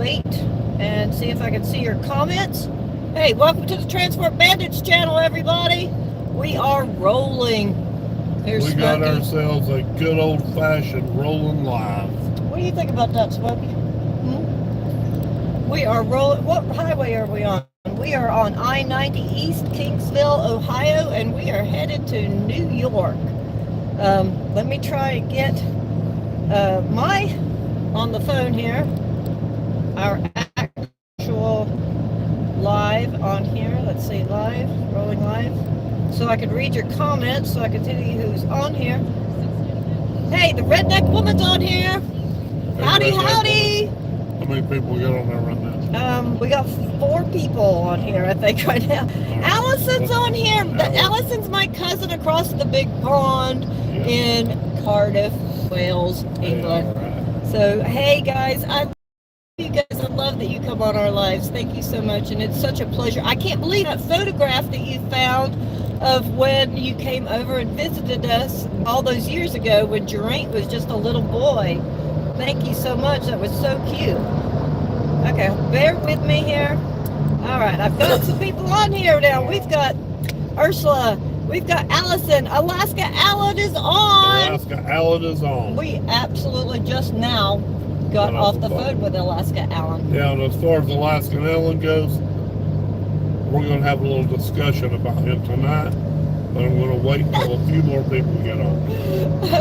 wait and see if I can see your comments. Hey, welcome to the Transport Bandits channel, everybody. We are rolling. Here's we got ourselves a good old-fashioned rolling live. What do you think about that, Smokey? We are rolling. What highway are we on? We are on I-90 East Kingsville, Ohio, and we are headed to New York. Let me try and get on the phone here, our actual live on here. Let's see, live, rolling live. So I can read your comments, so I can tell you who's on here. Hey, the redneck woman's on here. Howdy, howdy. How many people we got on there right now? We got 4 people on here, I think, right now. Right. Allison's on here. Allison's my cousin across the big pond in Cardiff, Wales, England. Right. So, hey guys, I love you guys. I love that you come on our lives. Thank you so much, and it's such a pleasure. I can't believe that photograph that you found of when you came over and visited us all those years ago when Geraint was just a little boy. Thank you so much. That was so cute. Okay, bear with me here. All right, I've got some people on here now. We've got Ursula. We've got Allison. Alaska Allen is on. Alaska Allen is on. We absolutely just now got off the phone with Alaska Allen. Yeah, and as far as Alaska Allen goes, we're going to have a little discussion about him tonight. But I'm going to wait until a few more people get on.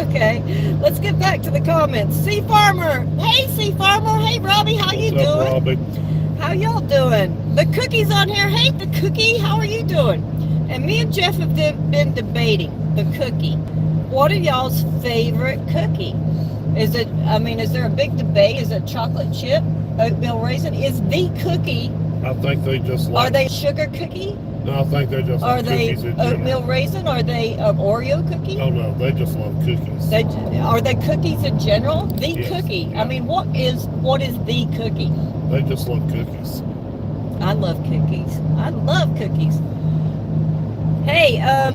Okay, let's get back to the comments. Sea Farmer. Hey, Sea Farmer. Hey, Robbie. How you doing? What's up, Robbie? How y'all doing? The Cookie's on here. Hey, the Cookie. How are you doing? And me and Jeff have been debating the cookie. What are y'all's favorite cookie? Is it, I mean, is there a big debate? Is it chocolate chip, oatmeal raisin? Is the cookie? I think they just like... Are they sugar cookie? No, I think they just like cookies in general. Are they oatmeal raisin? Are they Oreo cookie? Oh, no, they just love cookies. Are they cookies in general? The yes, cookie. Yeah. I mean, what is the cookie? They just love cookies. I love cookies. I love cookies. Hey,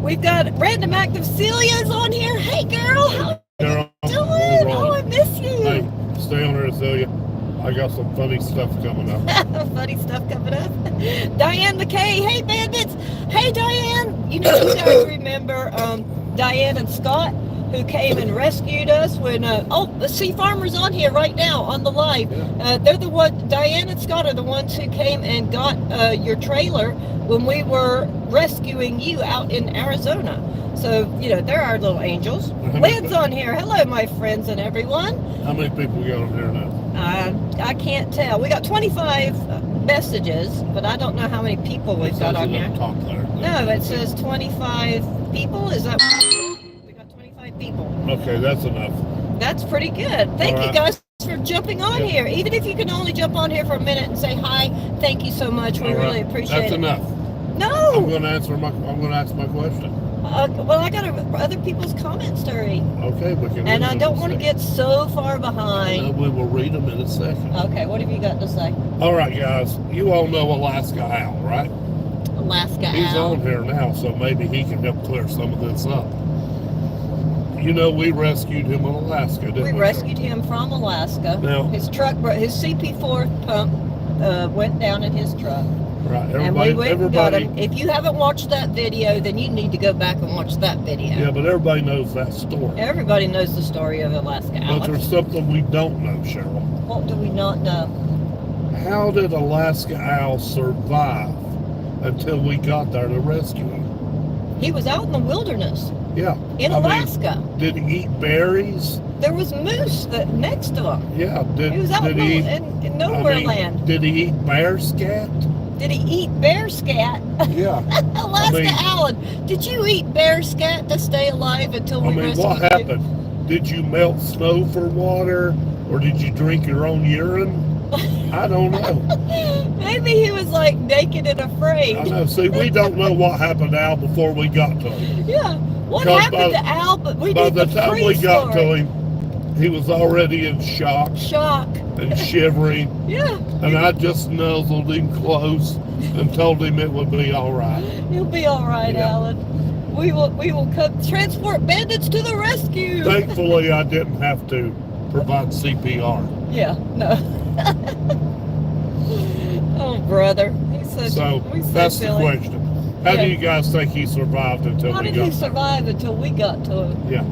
we've got Random Active Celia's on here. Hey, girl, how you doing? Oh, I miss you. Hey, stay on there, Celia. I got some funny stuff coming up. Funny stuff coming up. Diane McKay. Hey, Bandits. Hey, Diane. You know, you guys remember Diane and Scott, who came and rescued us when, the Sea Farmer's on here right now on the live. Yeah. They're the one, Diane and Scott are the ones who came and got your trailer when we were rescuing you out in Arizona. So, you know, they're our little angels. Lynn's on here. Hello, my friends and everyone. How many people got on here now? I can't tell. We got 25 messages, but I don't know how many people we've got on here. Talk there. No, it says 25 people. Is that... We got 25 people. Okay, that's enough. That's pretty good. Thank you guys for jumping on here. Even if you can only jump on here for a minute and say hi, thank you so much. We really appreciate it. That's enough. No. I'm going to ask my question. Well, I got other people's comments to read. Okay, we can. And I don't want to get so far behind. We will read them in a second. Okay, what have you got to say? All right, guys. You all know Alaska Al, right? Alaska Al. He's on here now, so maybe he can help clear some of this up. You know, we rescued him in Alaska, didn't we? We rescued him from Alaska. Now, his truck, his CP4 pump went down in his truck. Right, and we went and got him. If you haven't watched that video, then you need to go back and watch that video. Yeah, but everybody knows that story. Everybody knows the story of Alaska Al. But there's something we don't know, Cheryl. What do we not know? How did Alaska Al survive until we got there to rescue him? He was out in the wilderness. Yeah. In Alaska. Did he eat berries? There was moose next to him. Yeah. He was out in nowhere land. Did he eat bear scat? Did he eat bear scat? Yeah. Alaska Allen, did you eat bear scat to stay alive until we rescued you? What happened? Did you melt snow for water, or did you drink your own urine? I don't know. Maybe he was like naked and afraid. I know. See, we don't know what happened to Al before we got to him. Yeah. What happened to Al? But we by did the time we got to him, he was already in shock. Shock. And shivering. Yeah. And I just nuzzled him close and told him it would be all right. You'll be all right, Alan. We will come transport bandits to the rescue. Thankfully, I didn't have to provide CPR. Yeah, no. Oh, brother. So that's the question. How do you guys think he survived until How we did got he there? survive until we got to him? Yeah.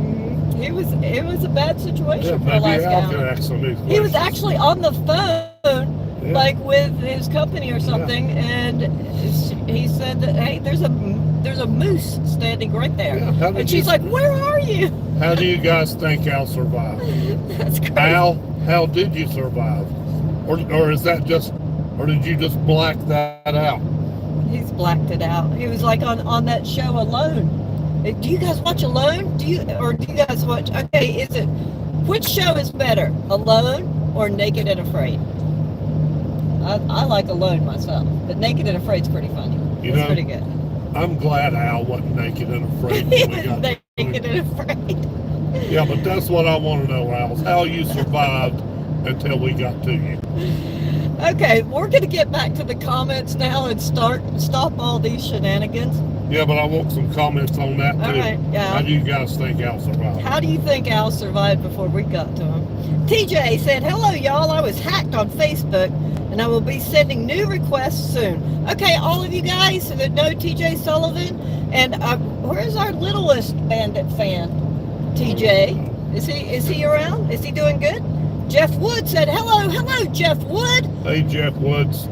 It was a bad situation for Maybe Alaska Al can Alan. ask some of these He was questions. actually on the phone, like with his company or something, and he said that, hey, there's a moose standing right there. Yeah, And she's like, where are you? How do you guys think Al survived? That's crazy. Al, how did you survive? Or is that just, or did you just black that out? He's blacked it out. He was like on that show Alone. Do you guys watch Alone? Do you guys watch? Okay, which show is better, Alone or Naked and Afraid? I like Alone myself, but Naked and Afraid's pretty funny. It's pretty good. I'm glad Al wasn't naked and afraid. He was naked and afraid. Yeah, but that's what I want to know, Al, is how you survived until we got to you. Okay, we're going to get back to the comments now and stop all these shenanigans. Yeah, but I want some comments on that too. All right, yeah. How do you guys think Al survived? How do you think Al survived before we got to him? TJ said, hello, y'all. I was hacked on Facebook, and I will be sending new requests soon. Okay, all of you guys that know TJ Sullivan, and where's our littlest Bandit fan? TJ, is he around? Is he doing good? Jeff Wood said, hello, Jeff Wood. Hey, Jeff Woods.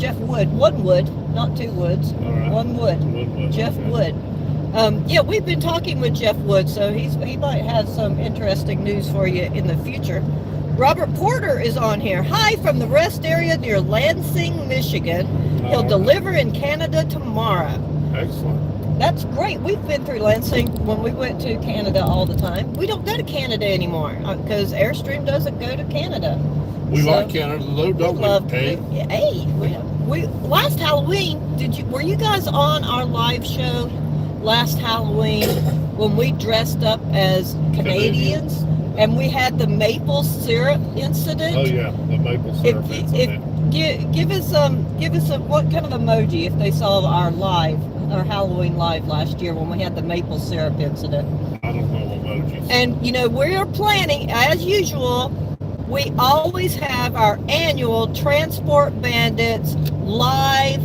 Jeff Wood, one Wood, not two Woods. All right. One Wood. Jeff Wood. Yeah, we've been talking with Jeff Wood, so he might have some interesting news for you in the future. Robert Porter is on here. Hi from the rest area near Lansing, Michigan. He'll deliver in Canada tomorrow. Excellent. That's great. We've been through Lansing when we went to Canada all the time. We don't go to Canada anymore because Airstream doesn't go to Canada. We like Canada though, don't we? We last Halloween, were you guys on our live show last Halloween when we dressed up as Canadians and we had the maple syrup incident? Oh yeah, the maple syrup incident. Give us what kind of emoji if they saw our Halloween live last year when we had the maple syrup incident. I don't know emojis. And we're planning, as usual, we always have our annual Transport Bandits live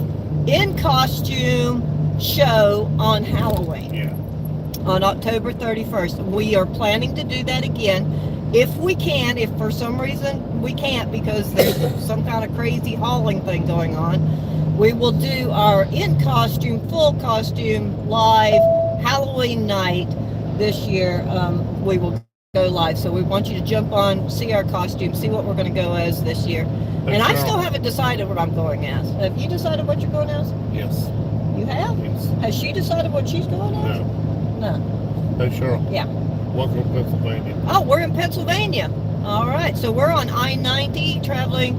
in costume show on Halloween. Yeah. On October 31st. We are planning to do that again if we can. If for some reason we can't because there's some kind of crazy hauling thing going on, we will do our full costume live Halloween night this year. We will go live, so we want you to jump on, see our costume, see what we're going to go as this year. And I still haven't decided what I'm going as. Have you decided what you're going as? Yes. You have? Yes. Has she decided what she's going as? No. Hey, Cheryl. Yeah. Welcome to Pennsylvania. Oh, we're in Pennsylvania. All right, so we're on I-90 traveling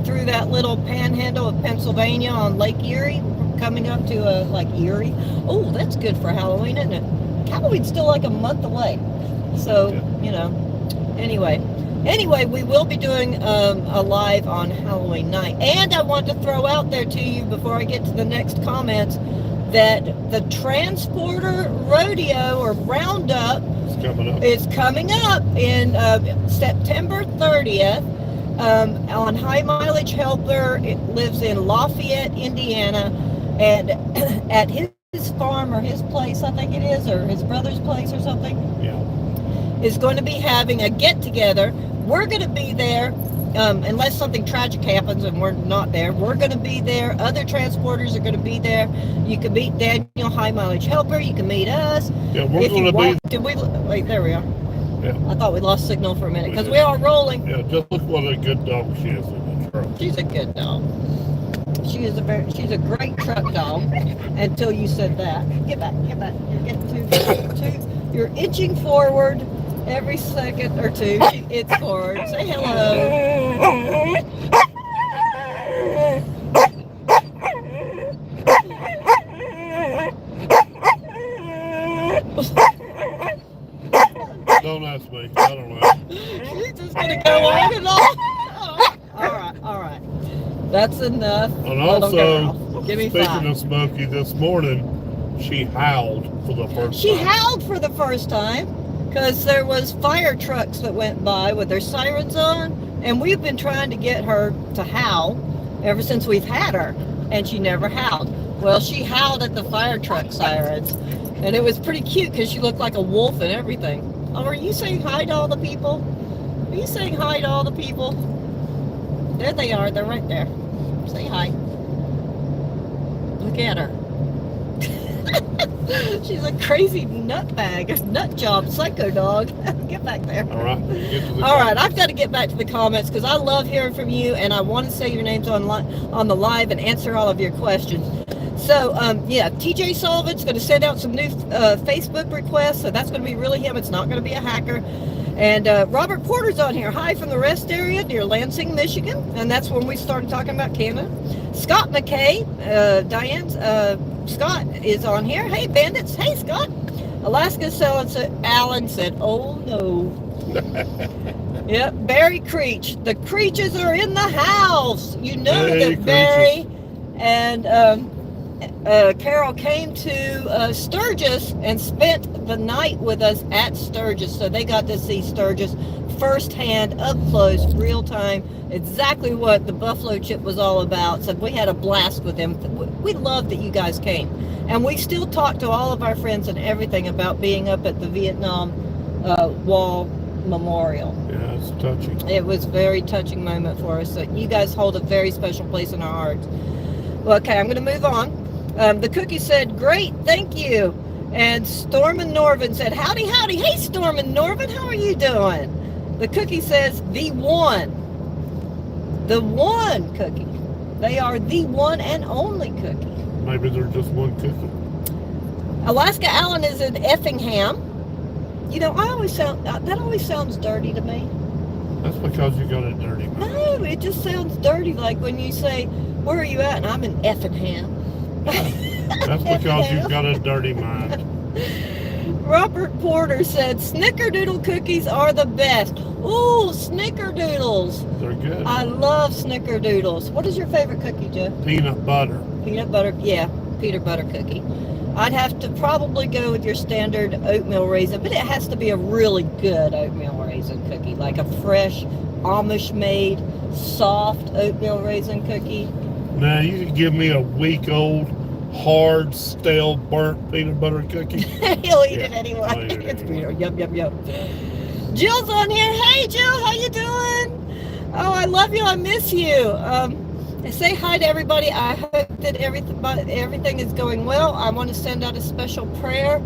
through that little panhandle of Pennsylvania on Lake Erie, coming up to like Erie. Oh, that's good for Halloween, isn't it? Halloween's still like a month away. So, anyway, we will be doing a live on Halloween night. And I want to throw out there to you before I get to the next comments that the Transporter Rodeo or Roundup is coming up in September 30th on High Mileage Helper. It lives in Lafayette, Indiana, and at his farm or his place, I think it is, or his brother's place or something. Yeah. Is going to be having a get-together. We're going to be there, unless something tragic happens and we're not there. We're going to be there. Other transporters are going to be there. You can meet Daniel, High Mileage Helper. You can meet us. Yeah, we're going to be... Wait, there we are. Yeah. I thought we lost signal for a minute because we are rolling. Yeah, just look what a good dog she is in the truck. She's a good dog. She's a great truck dog until you said that. Get back. You're getting you're inching forward. Every second or two, it's forward. Say hello. Don't ask me. I don't know. She's just going to go on and on. All right. That's enough. And also, give me speaking 5. of Smokey, this morning, she howled for the first time. She howled for the first time. because there was fire trucks that went by with their sirens on, and we've been trying to get her to howl ever since we've had her, and she never howled. Well, she howled at the fire truck sirens, and it was pretty cute because she looked like a wolf and everything. Oh, are you saying hi to all the people? Are you saying hi to all the people? There they are. They're right there. Say hi. Look at her. She's a crazy nutbag, a nut job, psycho dog. Get back there. All right. All right, I've got to get back to the comments because I love hearing from you, and I want to say your names on the live and answer all of your questions. So, yeah, TJ Sullivan's going to send out some new Facebook requests, so that's going to be really him. It's not going to be a hacker. And Robert Porter's on here. Hi from the rest area near Lansing, Michigan. And that's when we started talking about Canada. Scott McKay, Scott is on here. Hey, Bandits. Hey, Scott. Alaska Alan said, oh, no. Yep, Barry Creech. The Creeches are in the house. You know hey, that Barry and Carol came to Sturgis and spent the night with us at Sturgis, so they got to see Sturgis firsthand, up close, real time, exactly what the buffalo chip was all about. So we had a blast with them. We love that you guys came, and we still talk to all of our friends and everything about being up at the Vietnam Wall Memorial. Yeah, it's touching. It was a very touching moment for us. So you guys hold a very special place in our hearts. Well, okay, I'm going to move on. The cookie said, great, thank you. And Storm and Norvin said, howdy, howdy. Hey, Storm and Norvin, how are you doing? The cookie says, the one cookie. They are the one and only cookie. Maybe they're just one cookie. Alaska Allen is in Effingham. You know, that always sounds dirty to me. That's because you got a dirty mouth. No, it just sounds dirty, like when you say, where are you at? And I'm in Effingham. That's because you've got a dirty mind. Robert Porter said, Snickerdoodle cookies are the best. Ooh, Snickerdoodles. They're good. I love Snickerdoodles. What is your favorite cookie, Joe? Peanut butter. Peanut butter, yeah, peanut butter cookie. I'd have to probably go with your standard oatmeal raisin, but it has to be a really good oatmeal raisin cookie, like a fresh, Amish-made, soft oatmeal raisin cookie. Now, you can give me a week-old, hard, stale, burnt peanut butter cookie. He'll eat it anyway. I'll eat it It's anyway. weird. Yum, yum, yum. Jill's on here. Hey, Jill, how you doing? Oh, I love you. I miss you. Say hi to everybody. I hope that everything is going well. I want to send out a special prayer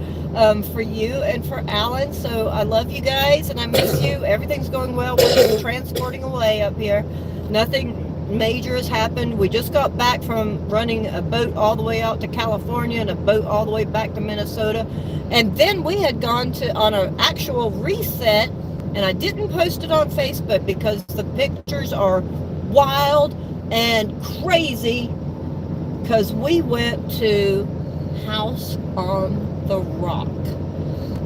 for you and for Alan. So I love you guys, and I miss you. Everything's going well. We're just transporting away up here. Nothing major has happened. We just got back from running a boat all the way out to California and a boat all the way back to Minnesota, and then we had gone on an actual reset, and I didn't post it on Facebook because the pictures are wild and crazy, because we went to House on the Rock.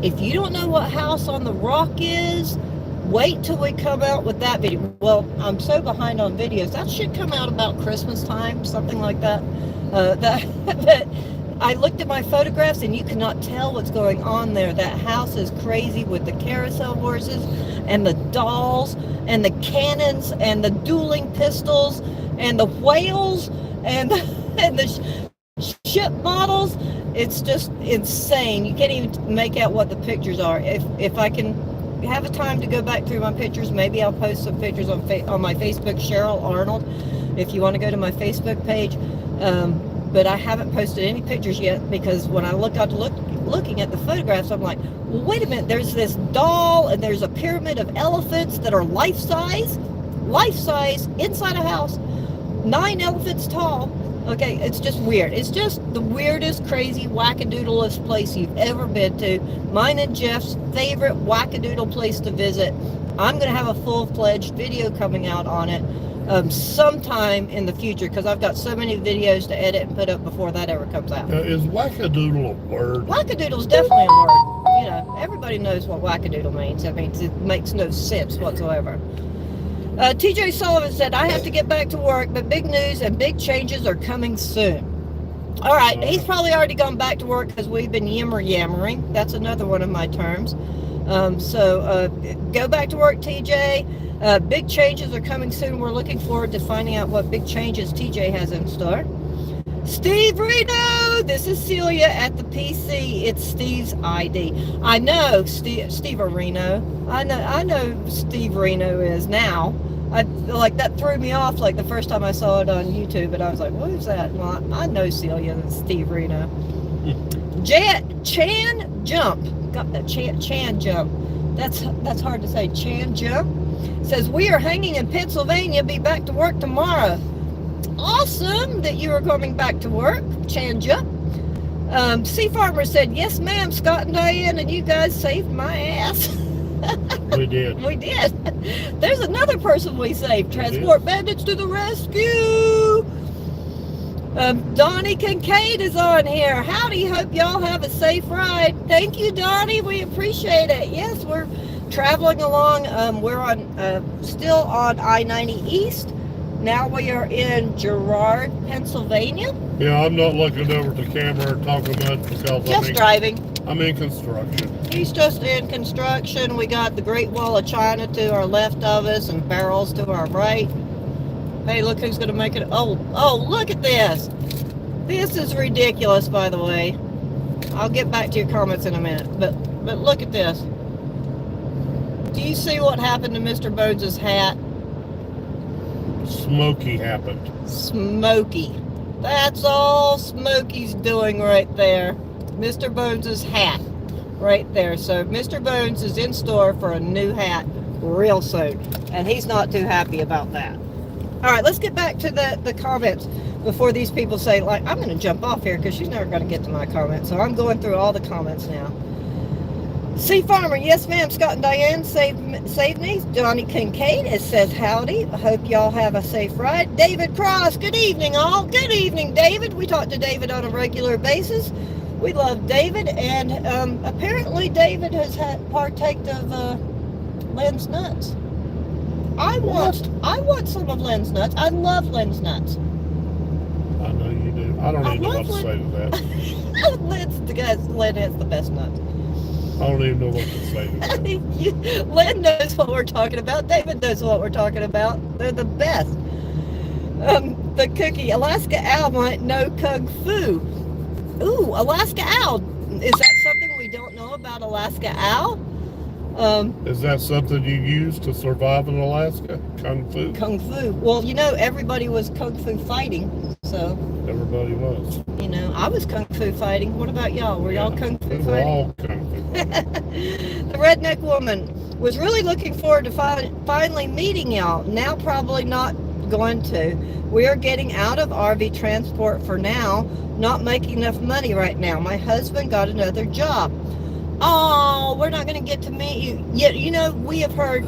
If you don't know what House on the Rock is, wait till we come out with that video. Well, I'm so behind on videos. That should come out about Christmas time, something like that. That I looked at my photographs, and you cannot tell what's going on there. That house is crazy with the carousel horses and the dolls and the cannons and the dueling pistols and the whales and the ship models. It's just insane. You can't even make out what the pictures are. If I can have a time to go back through my pictures, maybe I'll post some pictures on my Facebook, Cheryl Arnold, if you want to go to my Facebook page. But I haven't posted any pictures yet, because when I looking at the photographs, I'm like, well, wait a minute, there's this doll and there's a pyramid of elephants that are life-size inside a house, 9 elephants tall. Okay, it's just weird. It's just the weirdest, crazy, wackadoodleest place you've ever been to. Mine and Jeff's favorite wackadoodle place to visit. I'm going to have a full-fledged video coming out on it sometime in the future, because I've got so many videos to edit and put up before that ever comes out. Is wackadoodle a word? Wackadoodle's definitely a word. You know, everybody knows what wackadoodle means. That means it makes no sense whatsoever. TJ Sullivan said, I have to get back to work, but big news and big changes are coming soon. All right, he's probably already gone back to work because we've been yammer-yammering. That's another one of my terms. Go back to work, TJ. Big changes are coming soon. We're looking forward to finding out what big changes TJ has in store. Steve Reno, this is Celia at the PC. It's Steve's ID. I know Steve Reno. I know Steve Reno is now. That threw me off like the first time I saw it on YouTube, and I was like, what is that? Well, I know Celia and Steve Reno. Chan Jump. Got that Chan Jump. That's hard to say. Chan Jump says, we are hanging in Pennsylvania, be back to work tomorrow. Awesome that you are coming back to work, Chan Jump. Sea Farmer said, yes ma'am, Scott and Diane, and you guys saved my ass. We did. We did. There's another person we saved. Transport Bandits to the rescue. Donnie Kincaid is on here. Howdy, hope y'all have a safe ride. Thank you, Donnie. We appreciate it. Yes, we're traveling along. We're on still on I-90 East. Now we are in Girard, Pennsylvania. Yeah, I'm not looking over the camera or talking much because just driving. I'm in construction. He's just in construction. We got the Great Wall of China to our left of us and barrels to our right. Hey, look who's going to make it. Oh, look at this. This is ridiculous, by the way. I'll get back to your comments in a minute. But look at this. Do you see what happened to Mr. Bones' hat? Smokey happened. Smokey. That's all Smokey's doing right there. Mr. Bones' hat right there. So Mr. Bones is in store for a new hat real soon. And he's not too happy about that. All right, let's get back to the comments before these people say, like, I'm going to jump off here because she's never going to get to my comments. So I'm going through all the comments now. Sea Farmer, yes ma'am, Scott and Diane saved me. Johnny Kincaid, it says howdy. I hope y'all have a safe ride. David Cross, good evening all. Good evening, David. We talk to David on a regular basis. We love David, and apparently David has partaked of Len's nuts. I want some of Len's nuts. I love Len's nuts. I know you do. I don't even know what to say to that. Len has the best nuts. I don't even know what to say to that. Len knows what we're talking about. David knows what we're talking about. They're the best. The cookie. Alaska Owl might know Kung Fu. Ooh, Alaska Owl. Is that something we don't know about Alaska Owl? Is that something you use to survive in Alaska? Kung Fu? Kung Fu. Well, you know, everybody was Kung Fu fighting, so. Everybody was. You know, I was Kung Fu fighting. What about y'all? Were y'all Kung Fu fighting? We were all Kung Fu fighting. The Redneck Woman was really looking forward to finally meeting y'all. Now probably not going to. We are getting out of RV transport for now. Not making enough money right now. My husband got another job. Oh, we're not going to get to meet you. Yet, you know, we have heard,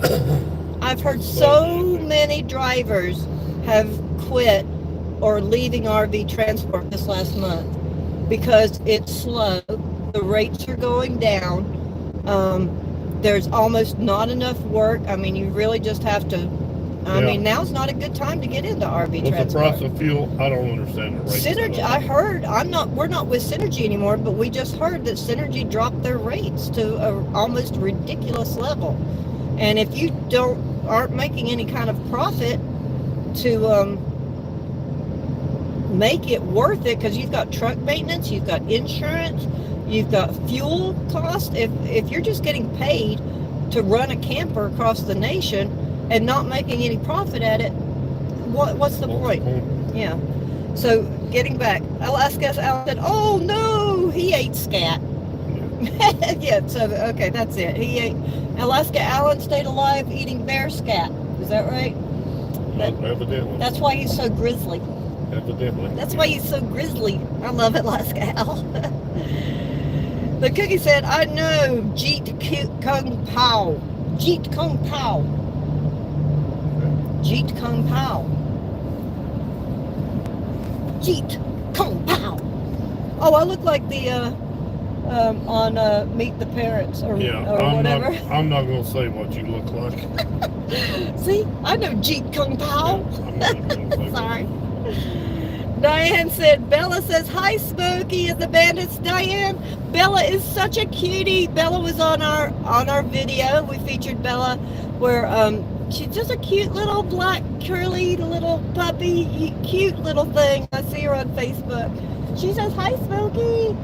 I've heard so many drivers have quit or leaving RV transport this last month because it's slow. The rates are going down. There's almost not enough work. I mean, you really just have to, I mean, now's not a good time to get into RV transport. With the price of fuel, I don't understand the rates. Synergy, I heard, we're not with Synergy anymore, but we just heard that Synergy dropped their rates to an almost ridiculous level. And if you aren't making any kind of profit to make it worth it, because you've got truck maintenance, you've got insurance, you've got fuel costs. If you're just getting paid to run a camper across the nation and not making any profit at it, what's the point? Yeah. So getting back, Alaska Al said, "Oh no, he ate scat." Yeah. So okay, that's it. He ate. Alaska Allen stayed alive eating bear scat. Is that right? Evidently. That's why he's so grizzly. Evidently. That's why he's so grizzly. I love Alaska Al. The cookie said, "I know Jeet Kung Pao. Jeet Kung Pao. Jeet Kung Pao. Jeet Kung Pao." Oh, I look like the on Meet the Parents or whatever. I'm not gonna say what you look like. See, I know Jeet Kung Pao. Yeah, I'm not gonna say Sorry. Diane said, Bella says, hi, Smokey and the Bandits. Diane, Bella is such a cutie. Bella was on our video. We featured Bella where she's just a cute little black curly little puppy, cute little thing. I see her on Facebook. She says, hi, Smokey.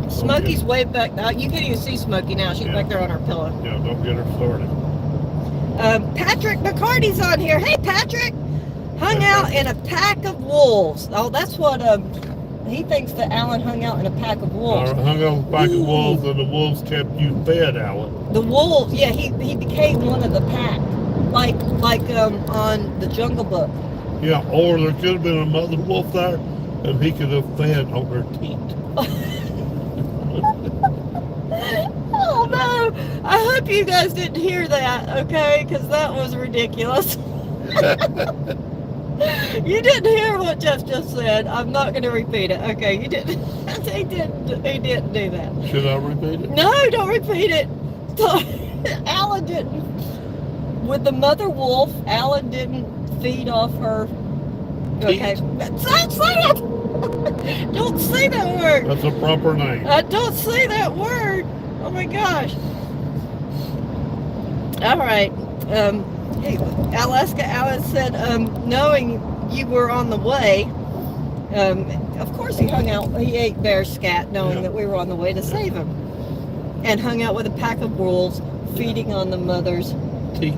Smokey's way back now. You can't even see Smokey now. She's back there on her pillow. Yeah, don't get her started. Patrick McCarty's on here. Hey, Patrick. Hung out in a pack of wolves. Oh, that's what he thinks that Alan hung out in a pack of wolves. Hung out in a pack of wolves, and the wolves kept you fed, Alan. The wolves, yeah, he became one of the pack, like on the Jungle Book. Yeah, or there could have been a mother wolf there, and he could have fed on her teat. Oh no! I hope you guys didn't hear that, okay? Because that was ridiculous. You didn't hear what Jeff just said. I'm not going to repeat it. Okay, you didn't. He didn't do that. Should I repeat it? No, don't repeat it. Alan didn't. With the mother wolf, Alan didn't feed off her. Okay, don't say it. Don't say that word. That's a proper name. Don't say that word. Oh my gosh. All right. Hey, Alaska Alice said, knowing you were on the way, of course he hung out, he ate bear scat knowing that we were on the way to save him. And hung out with a pack of wolves, feeding on the mother's teat.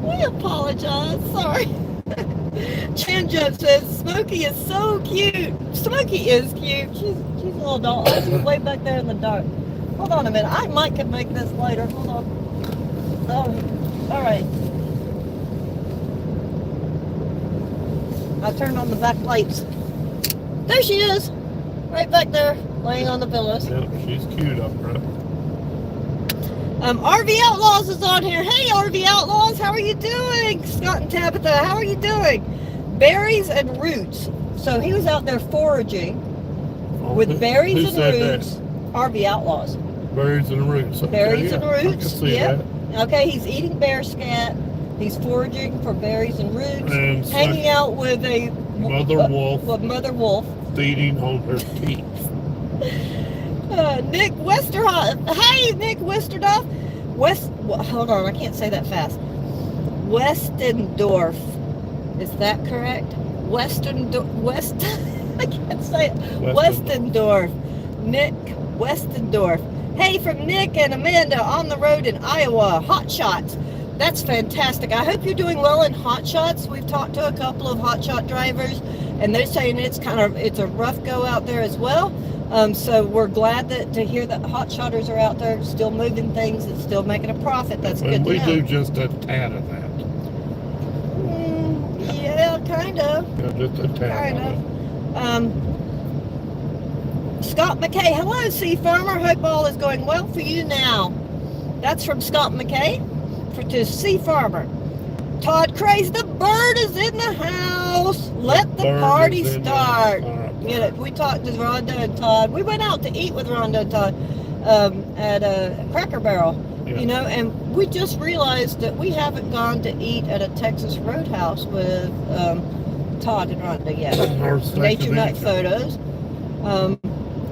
We apologize, sorry. Chanjo says, Smokey is so cute. Smokey is cute. She's a little doll. Oh, she's way back there in the dark. Hold on a minute. I might can make this later. Hold on. Oh, all right. I turned on the back lights. There she is, right back there, laying on the pillows. Yep, she's cute up there. RV Outlaws is on here. Hey, RV Outlaws, how are you doing? Scott and Tabitha, how are you doing? Berries and roots. So he was out there foraging with berries and roots. That? RV Outlaws. Berries and roots. Okay, berries and roots. I can see that. Okay, he's eating bear scat. He's foraging for berries and roots. And hanging out with a mother wolf. A mother wolf. Feeding on her teeth. Nick Westerhoff. Hey, Nick Westerhoff. Hold on, I can't say that fast. Westendorf. Is that correct? I can't say it. Westendorf. Nick Westendorf. Hey, from Nick and Amanda on the road in Iowa. Hot Shots. That's fantastic. I hope you're doing well in Hot Shots. We've talked to a couple of Hot Shot drivers, and they're saying it's a rough go out there as well. So we're glad to hear that Hot Shotters are out there still moving things and still making a profit. That's good to know. We do just a tad of that. Yeah, kind of. Yeah, just a tad. Kind of. Scott McKay. Hello, Sea Farmer. Hope all is going well for you now. That's from Scott McKay to Sea Farmer. Todd Craze, the bird is in the house. Let the party start. You know, we talked to Rhonda and Todd. We went out to eat with Rhonda and Todd at a Cracker Barrel. Yeah. You know, and we just realized that we haven't gone to eat at a Texas Roadhouse with Todd and Rhonda yet. Nature Nut Photos.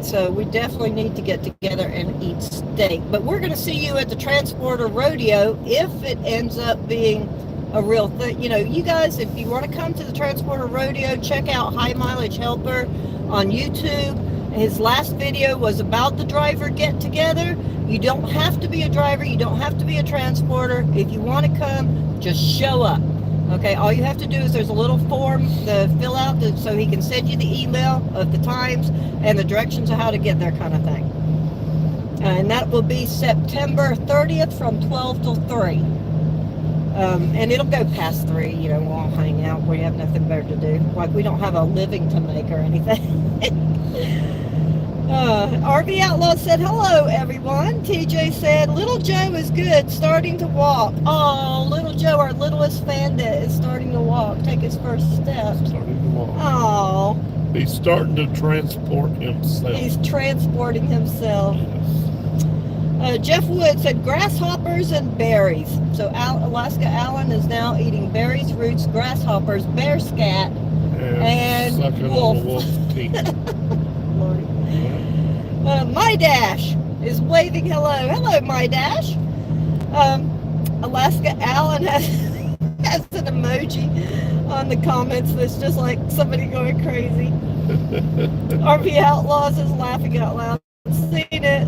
So we definitely need to get together and eat steak. But we're going to see you at the Transporter Rodeo if it ends up being a real thing. You know, you guys, if you want to come to the Transporter Rodeo, check out High Mileage Helper on YouTube. His last video was about the driver get together. You don't have to be a driver. You don't have to be a transporter. If you want to come, just show up. Okay, all you have to do is there's a little form to fill out so he can send you the email of the times and the directions of how to get there, kind of thing. And that will be September 30th from 12 till 3. And it'll go past 3, you know, we'll all hang out. We have nothing better to do. Like, we don't have a living to make or anything. RV Outlaw said, hello, everyone. TJ said, Little Joe is good, starting to walk. Oh, Little Joe, our littlest bandit, is starting to walk, take his first steps. Starting to walk. Oh. He's starting to transport himself. He's transporting himself. Yes. Jeff Wood said grasshoppers and berries. So Alaska Allen is now eating berries, roots, grasshoppers, bear scat, and sucking wolf. on the wolf's teeth. Lordy. My Dash is waving hello. Hello, My Dash. Alaska Allen has an emoji on the comments that's just like somebody going crazy. RV Outlaws is laughing out loud. Seen it.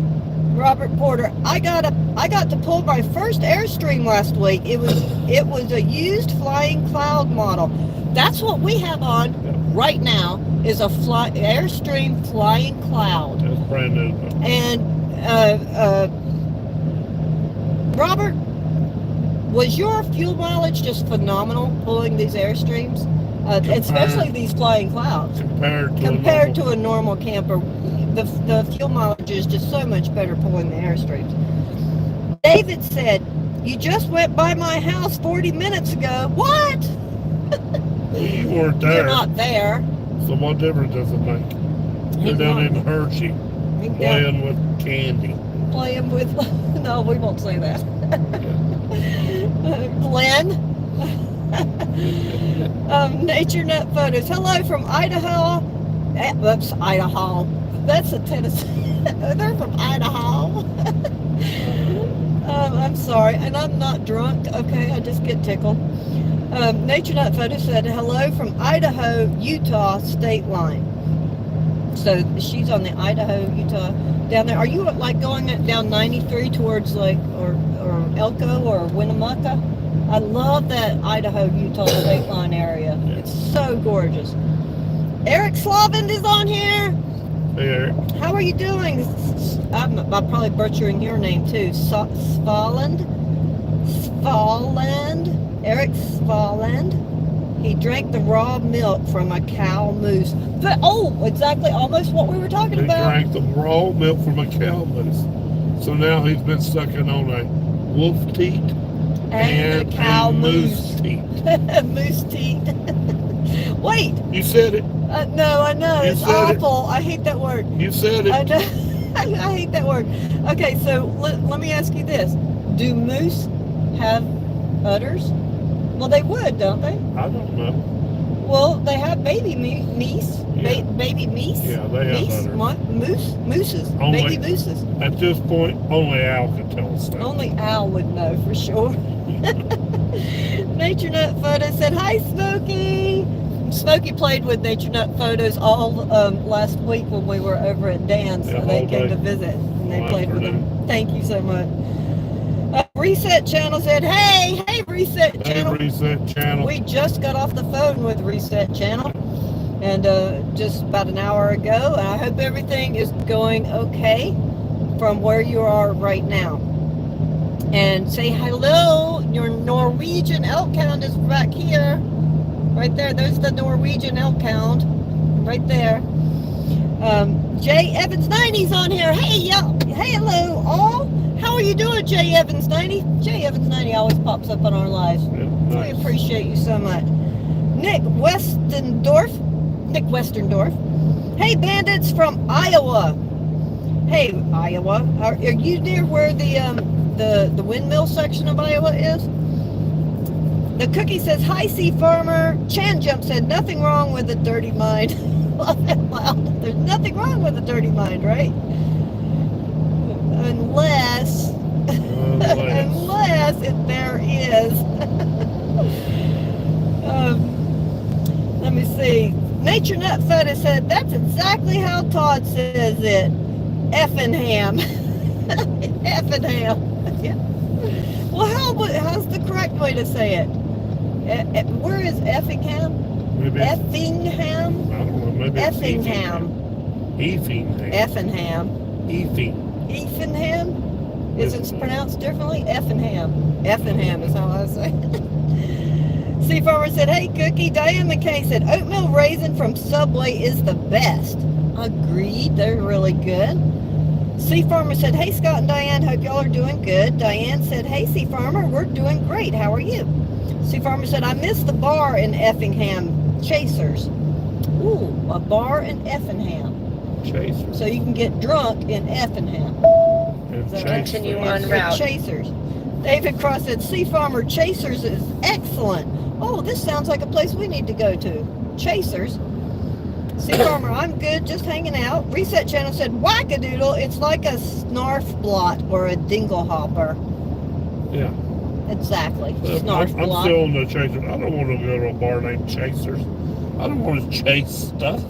Robert Porter, I got to pull my first Airstream last week. It was a used Flying Cloud model. That's what we have on right now, is a Airstream Flying Cloud. That's brand new. And Robert, was your fuel mileage just phenomenal pulling these Airstreams, especially these Flying Clouds? Compared to a normal camper, the fuel mileage is just so much better pulling the Airstreams. David said, "You just went by my house 40 minutes ago." What? You weren't there. You're not there. So what difference does it make? You're down in Hershey, playing with candy. Playing with, no, we won't say that. Glenn. Nature Net Photos. Hello from Idaho. Oops, Idaho. That's a Tennessee. They're from Idaho. I'm sorry, and I'm not drunk. Okay, I just get tickled. Nature Nut Photo said hello from Idaho, Utah state line. So she's on the Idaho, Utah down there. Are you like going down 93 towards like or Elko or Winnemucca? I love that Idaho, Utah state line area. It's so gorgeous. Eric Slavin is on here. Hey, Eric. How are you doing? I'm probably butchering your name too. Svaland? Eric Svaland. He drank the raw milk from a cow moose. Oh, exactly, almost what we were talking about. He drank the raw milk from a cow moose. So now he's been sucking on a wolf teat and a cow moose teat. Moose teat. Wait. You said it. No, I know. It's awful. I hate that word. You said it. I know. I hate that word. Okay, so let me ask you this. Do moose have udders? Well, they would, don't they? I don't know. Well, they have baby meese. Yeah. Baby meese? Yeah, they have udders. Mooses. Only, baby mooses. At this point, only Al can tell us that. Only Al would know for sure. Nature Nut Photo said, "Hi, Smokey." Smokey played with Nature Nut Photos all last week when we were over at Dan's. So they came to visit and they played with them. Thank you so much. Reset Channel said, hey Reset Channel. Hey, Reset Channel. We just got off the phone with Reset Channel and just about an hour ago. And I hope everything is going okay from where you are right now. And say hello. Your Norwegian elk hound is back here. Right there, there's the Norwegian elk hound, right there. Jay Evans 90's on here. Hey, y'all. Hey, hello, all. How are you doing, Jay Evans 90? Jay Evans 90 always pops up on our lives. Yeah, nice. We appreciate you so much. Nick Westerndorf. Hey, Bandits from Iowa. Hey, Iowa. Are you near where the windmill section of Iowa is? The Cookie says, "Hi, Sea Farmer." Chan Jump said, "Nothing wrong with a dirty mind." There's nothing wrong with a dirty mind, right? Unless if there is. Let me see. Nature Nut Photo said, "That's exactly how Todd says it. Effingham." Effingham. Yeah. Well, how's the correct way to say it? Where is Effingham? Maybe Effingham? I don't know. Maybe Effingham. Effingham. Effingham? Is it pronounced differently? Effingham. Effingham is how I say it. Sea Farmer said, "Hey, Cookie." Diane McKay said, "Oatmeal raisin from Subway is the best." Agreed. They're really good. Sea Farmer said, "Hey, Scott and Diane, hope y'all are doing good." Diane said, "Hey, Sea Farmer, we're doing great. How are you?" Sea Farmer said, "I missed the bar in Effingham. Chasers." Ooh, a bar in Effingham. Chasers. So you can get drunk in Effingham. And So chase continue them. on for route. Chasers. David Cross said, Sea Farmer Chasers is excellent. Oh, this sounds like a place we need to go to. Chasers. Sea Farmer, I'm good, just hanging out. Reset Channel said, wackadoodle, it's like a snarf blot or a dingle hopper. Yeah. Exactly. I'm Snarf blot. still on the Chasers. I don't want to go to a bar named Chasers. I don't want to chase stuff.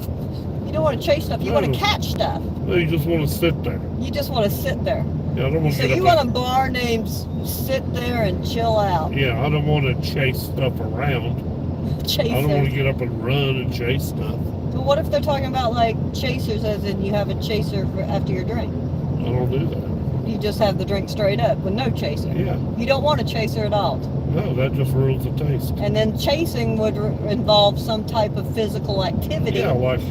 You don't want to chase stuff, you want to catch stuff. No, you just want to sit there. You just want to sit there. Yeah, I don't want to So get you up want a bar named Sit There and Chill Out. Yeah, I don't want to chase stuff around. Chase I don't want to it. get up and run and chase stuff. But what if they're talking about like chasers as in you have a chaser for after your drink? I don't do that. You just have the drink straight up with no chaser. Yeah. You don't want a chaser at all. No, that just ruins the taste. And then chasing would involve some type of physical activity. Yeah, like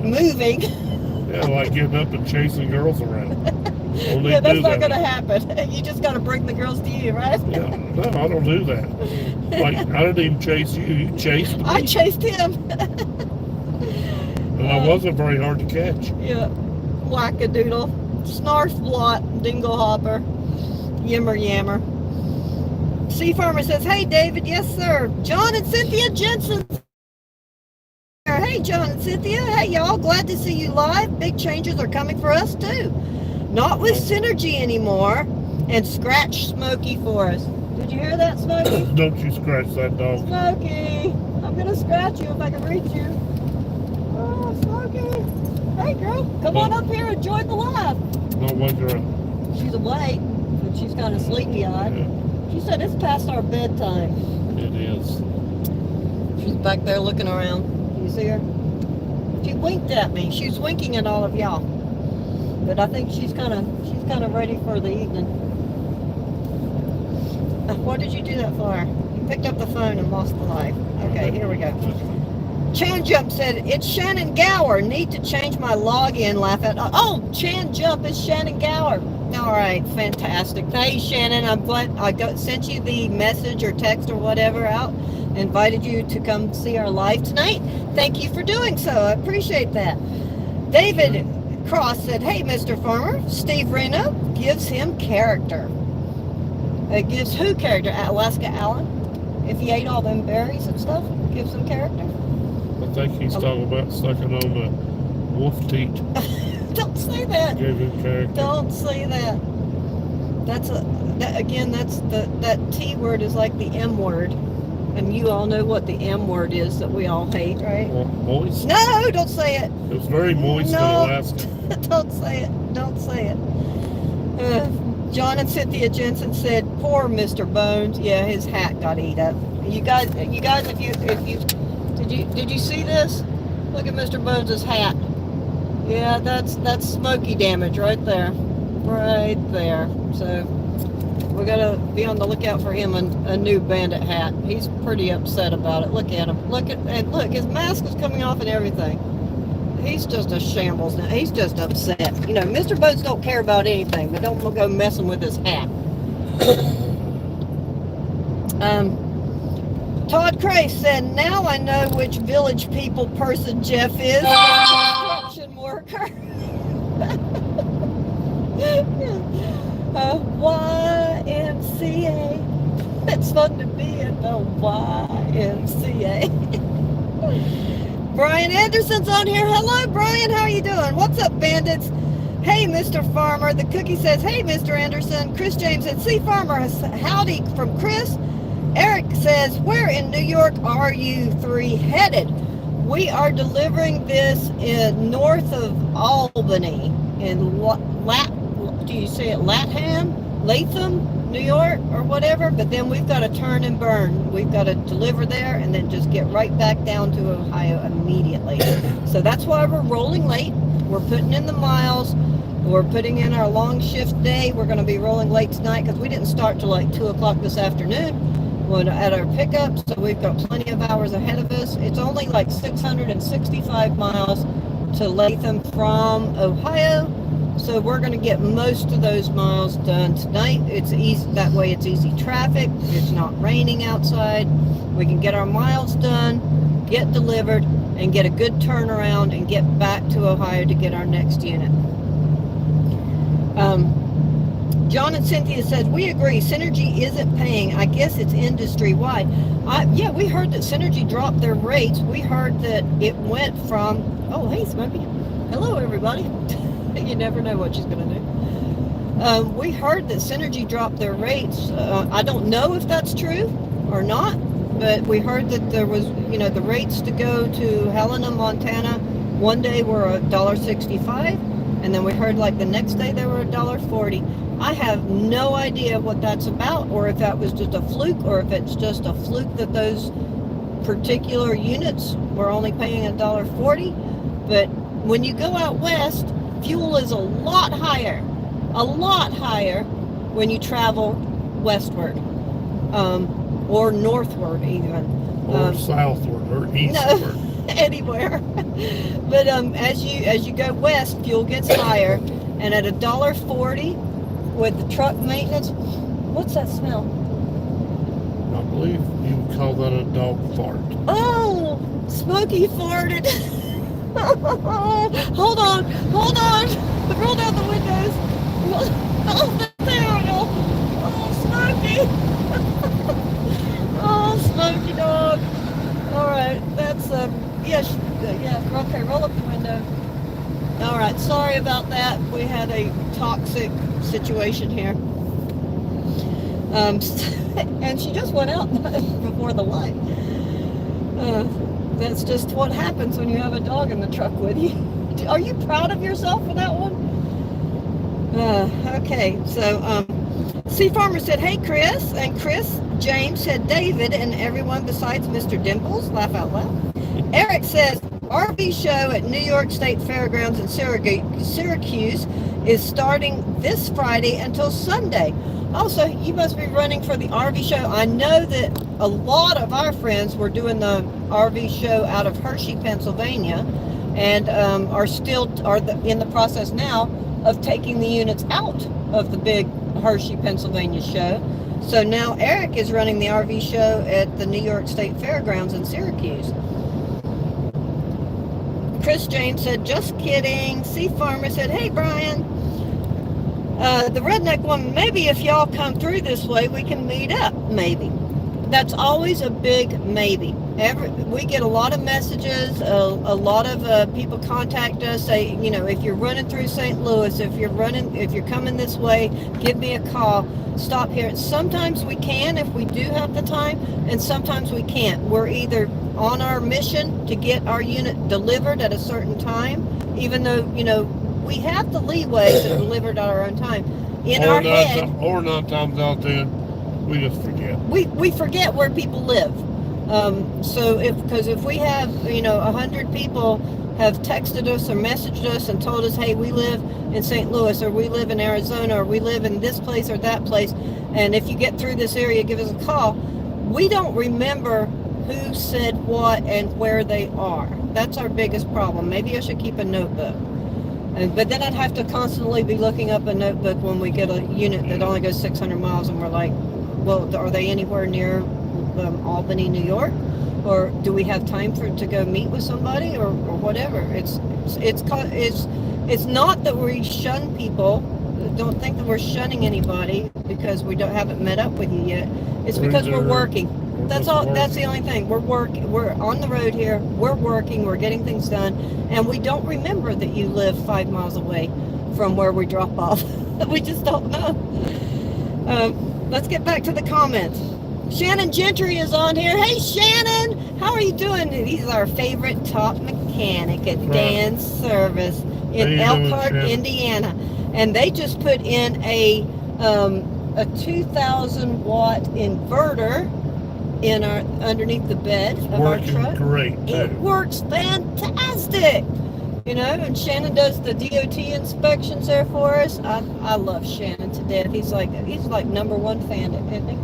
moving. Yeah, like getting up and chasing girls around. Well, Yeah, that's do not that. going to happen. You just got to bring the girls to you, right? Yeah, no, I don't do that. Like, I didn't even chase you. You chased me. I chased him. And I wasn't very hard to catch. Yeah. Wackadoodle. Snarf blot. Dingle hopper. Yimmer yammer. Sea Farmer says, hey, David. Yes, sir. John and Cynthia Jensen. Hey, John and Cynthia. Hey, y'all. Glad to see you live. Big changes are coming for us, too. Not with Synergy anymore. And Scratch Smokey for us. Did you hear that, Smokey? Don't you scratch that dog. Smokey. I'm going to scratch you if I can reach you. Oh, Smokey. Hey, girl. Come on up here and join the live. Don't wake her up. She's awake, but she's kind of sleepy-eyed. Yeah, She said it's past our bedtime. it is. She's back there looking around. Can you see her? She winked at me. She's winking at all of y'all. But I think she's kind of ready for the evening. What did you do that for? You picked up the phone and lost the light. Okay, here we go. Chan Jump said, it's Shannon Gower. Need to change my login. Laugh at. Oh, Chan Jump is Shannon Gower. All right, fantastic. Hey, Shannon, I'm glad I sent you the message or text or whatever out. Invited you to come see our live tonight. Thank you for doing so. I appreciate that. David Cross said, hey, Mr. Farmer, Steve Reno gives him character. It gives who character? Alaska Allen? If he ate all them berries and stuff, gives him character. I think he's talking about sucking on the wolf teat. Don't say that. Gave him character. Don't say that. That's that T word is like the M word. And you all know what the M word is that we all hate, right? Well, moist. No, don't say it. It was very moist in Alaska. Don't say it. Don't say it. John and Cynthia Jensen said, "Poor Mr. Bones. Yeah, his hat got eat up. You guys, if you did you see this? Look at Mr. Bones' hat. Yeah, that's smoky damage right there, right there. So we gotta be on the lookout for him a new bandit hat. He's pretty upset about it. Look at him. Look, his mask is coming off and everything. He's just a shambles now. He's just upset. You know, Mr. Bones don't care about anything, but don't go messing with his hat. Todd Cray said, now I know which Village People person Jeff is. Construction worker. YMCA. It's fun to be at the YMCA. Brian Anderson's on here. Hello, Brian. How are you doing? What's up, bandits? Hey, Mr. Farmer. The cookie says, hey, Mr. Anderson. Chris James said, see, Farmer. Howdy from Chris. Eric says, where in New York are you three headed? We are delivering this north of Albany in do you say it Latham, New York or whatever, but then we've got to turn and burn. We've got to deliver there and then just get right back down to Ohio immediately. So that's why we're rolling late. We're putting in the miles. We're putting in our long shift day. We're going to be rolling late tonight because we didn't start till like 2 o'clock this afternoon at our pickup, so we've got plenty of hours ahead of us. It's only like 665 miles to Latham from Ohio, so we're going to get most of those miles done tonight. It's easy, that way it's easy traffic, it's not raining outside, we can get our miles done, get delivered, and get a good turnaround and get back to Ohio to get our next unit. John and Cynthia said, we agree, Synergy isn't paying. I guess it's industry-wide. Yeah, we heard that Synergy dropped their rates. We heard that it went from, oh, hey, Smokey. Hello, everybody. You never know what she's going to do. We heard that Synergy dropped their rates. I don't know if that's true or not, but we heard that there was, you know, the rates to go to Helena, Montana, one day were $1.65, and then we heard like the next day they were $1.40. I have no idea what that's about, or if that was just a fluke, or if it's just a fluke that those particular units were only paying $1.40. But when you go out west, fuel is a lot higher when you travel westward, or northward even. Or southward, or eastward. No, anywhere. But as you go west, fuel gets higher, and at $1.40 with the truck maintenance, what's that smell? I believe you would call that a dog fart. Oh, Smokey farted. Hold on. Roll down the windows. Oh, terrible. Oh, Smokey. Oh, Smokey dog. All right, that's yeah. Okay, roll up the window. All right, sorry about that. We had a toxic situation here. And she just went out before the light. That's just what happens when you have a dog in the truck with you. Are you proud of yourself for that one? Okay, so C Farmer said, hey Chris, and Chris James said David, and everyone besides Mr. Dimples, laugh out loud. Eric says, RV show at New York State Fairgrounds in Syracuse is starting this Friday until Sunday. Also, you must be running for the RV show. I know that a lot of our friends were doing the RV show out of Hershey, Pennsylvania, and are in the process now of taking the units out of the big Hershey, Pennsylvania show. So now Eric is running the RV show at the New York State Fairgrounds in Syracuse. Chris James said, just kidding. C Farmer said, hey Brian, the redneck woman, maybe if y'all come through this way, we can meet up, maybe. That's always a big maybe. We get a lot of messages, a lot of people contact us, say, you know, if you're running through St. Louis, if you're coming this way, give me a call, stop here. Sometimes we can if we do have the time, and sometimes we can't. We're either on our mission to get our unit delivered at a certain time, even though, you know, we have the leeway to deliver it at our own time. Or 9 times out then, we just forget. We forget where people live. So if we have, you know, 100 people have texted us or messaged us and told us, hey, we live in St. Louis, or we live in Arizona, or we live in this place or that place, and if you get through this area, give us a call. We don't remember who said what and where they are. That's our biggest problem. Maybe I should keep a notebook. But then I'd have to constantly be looking up a notebook when we get a unit that only goes 600 miles and we're like, well, are they anywhere near Albany, New York? Or do we have time to go meet with somebody, or whatever? It's not that we shun people. Don't think that we're shunning anybody because we haven't met up with you yet. It's because we're working. That's all. That's the only thing. We're on the road here. We're working. We're getting things done, and we don't remember that you live 5 miles away from where we drop off. We just don't know. Let's get back to the comments. Shannon Gentry is on here. Hey Shannon, how are you doing? He's our favorite top mechanic at Dan's Service in Elkhart, Indiana, and they just put in a 2,000 watt inverter in underneath the bed of our truck. Great. It works fantastic. You know, and Shannon does the DOT inspections there for us. I love Shannon to death. He's like #1 fan, isn't he?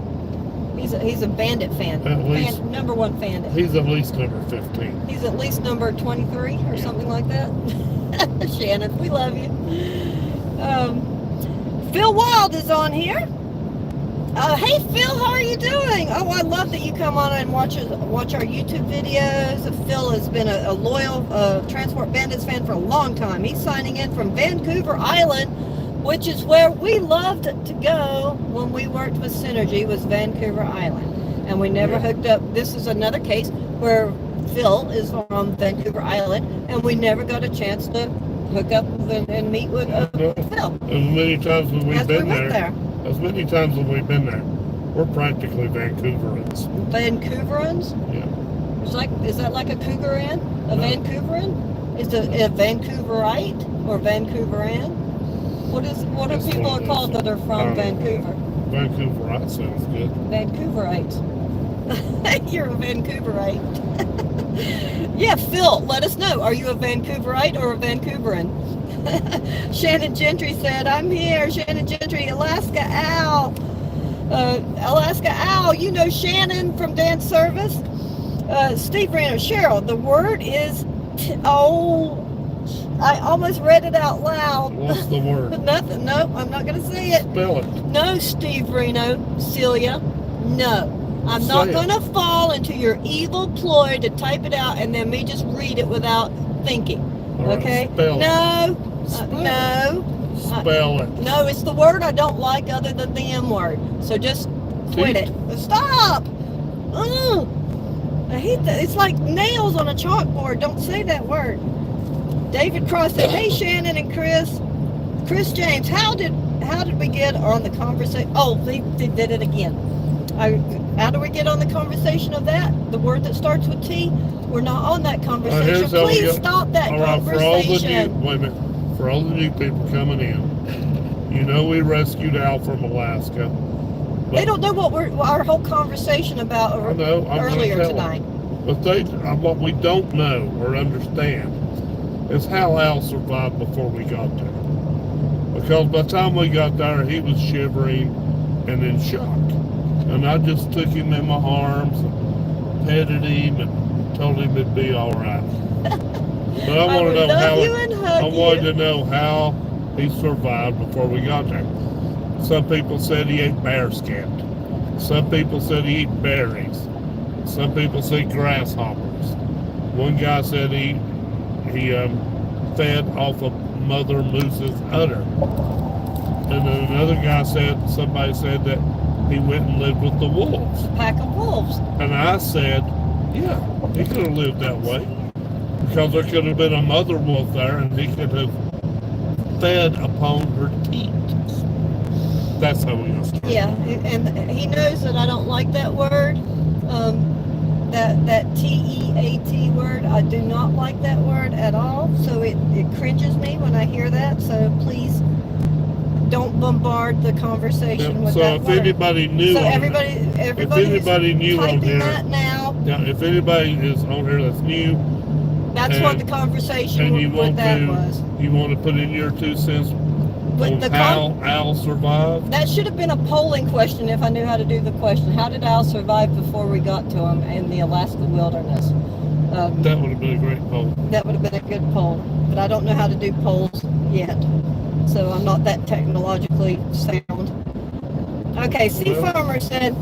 He's a Bandit fan. #1 fan. He's at least number 15. He's at least number 23 or something like that. Shannon, we love you. Phil Wild is on here. Hey Phil, how are you doing? Oh, I love that you come on and watch our YouTube videos. Phil has been a loyal Transport Bandits fan for a long time. He's signing in from Vancouver Island, which is where we loved to go when we worked with Synergy, was Vancouver Island. And we never hooked up. This is another case where Phil is from Vancouver Island, and we never got a chance to hook up and meet with Phil. As many times as we've been there, as many times as we've been there, we're practically Vancouverans. Vancouverans? Yeah. Is that like a Cougaran? A Vancouveran? Is it a Vancouverite or Vancouveran? What are people called that are from Vancouver? Vancouverite sounds good. Vancouverites. You're a Vancouverite. Yeah, Phil, let us know. Are you a Vancouverite or a Vancouveran? Shannon Gentry said, I'm here. Shannon Gentry, Alaska Al. Alaska Al, you know Shannon from Dance Service. Steve Reno, Cheryl, the word is, I almost read it out loud. What's the word? Nothing. No, I'm not going to say it. Spell it. No, Steve Reno, Celia, no. I'm not going to fall into your evil ploy to type it out and then me just read it without thinking. Okay? Spell no. no. Spell it. No, it's the word I don't like other than the M word. So just quit it. Stop. I hate that. It's like nails on a chalkboard. Don't say that word. David Cross said, hey Shannon and Chris James, how did we get on the conversation? Oh, they did it again. How do we get on the conversation of that? The word that starts with T? We're not on that conversation. Please stop that conversation. Wait a minute. For all the new people coming in, you know we rescued Al from Alaska. They don't know what our whole conversation about earlier tonight. But what we don't know or understand is how Al survived before we got there. Because by the time we got there, he was shivering and in shock. And I just took him in my arms and petted him and told him it'd be all right. But I wanted to know how he survived before we got there. Some people said he ate bear scat. Some people said he ate berries. Some people said grasshoppers. One guy said he fed off of Mother Moose's udder. And then another guy somebody said that he went and lived with the wolves. A pack of wolves. And I said, yeah, he could have lived that way. Because there could have been a mother wolf there and he could have fed upon her teat. That's how we got started. Yeah, and he knows that I don't like that word. That T-E-A-T word. I do not like that word at all. So it cringes me when I hear that. So please don't bombard the conversation with that word. So if anybody knew on here, that now. Yeah, if anybody is on here that's new, that's what the conversation was. You want to put in your 2 cents on how Al survived? That should have been a polling question if I knew how to do the question. How did Al survive before we got to him in the Alaska wilderness? That would have been a great poll. That would have been a good poll. But I don't know how to do polls yet. So I'm not that technologically sound. Okay, Farmer said,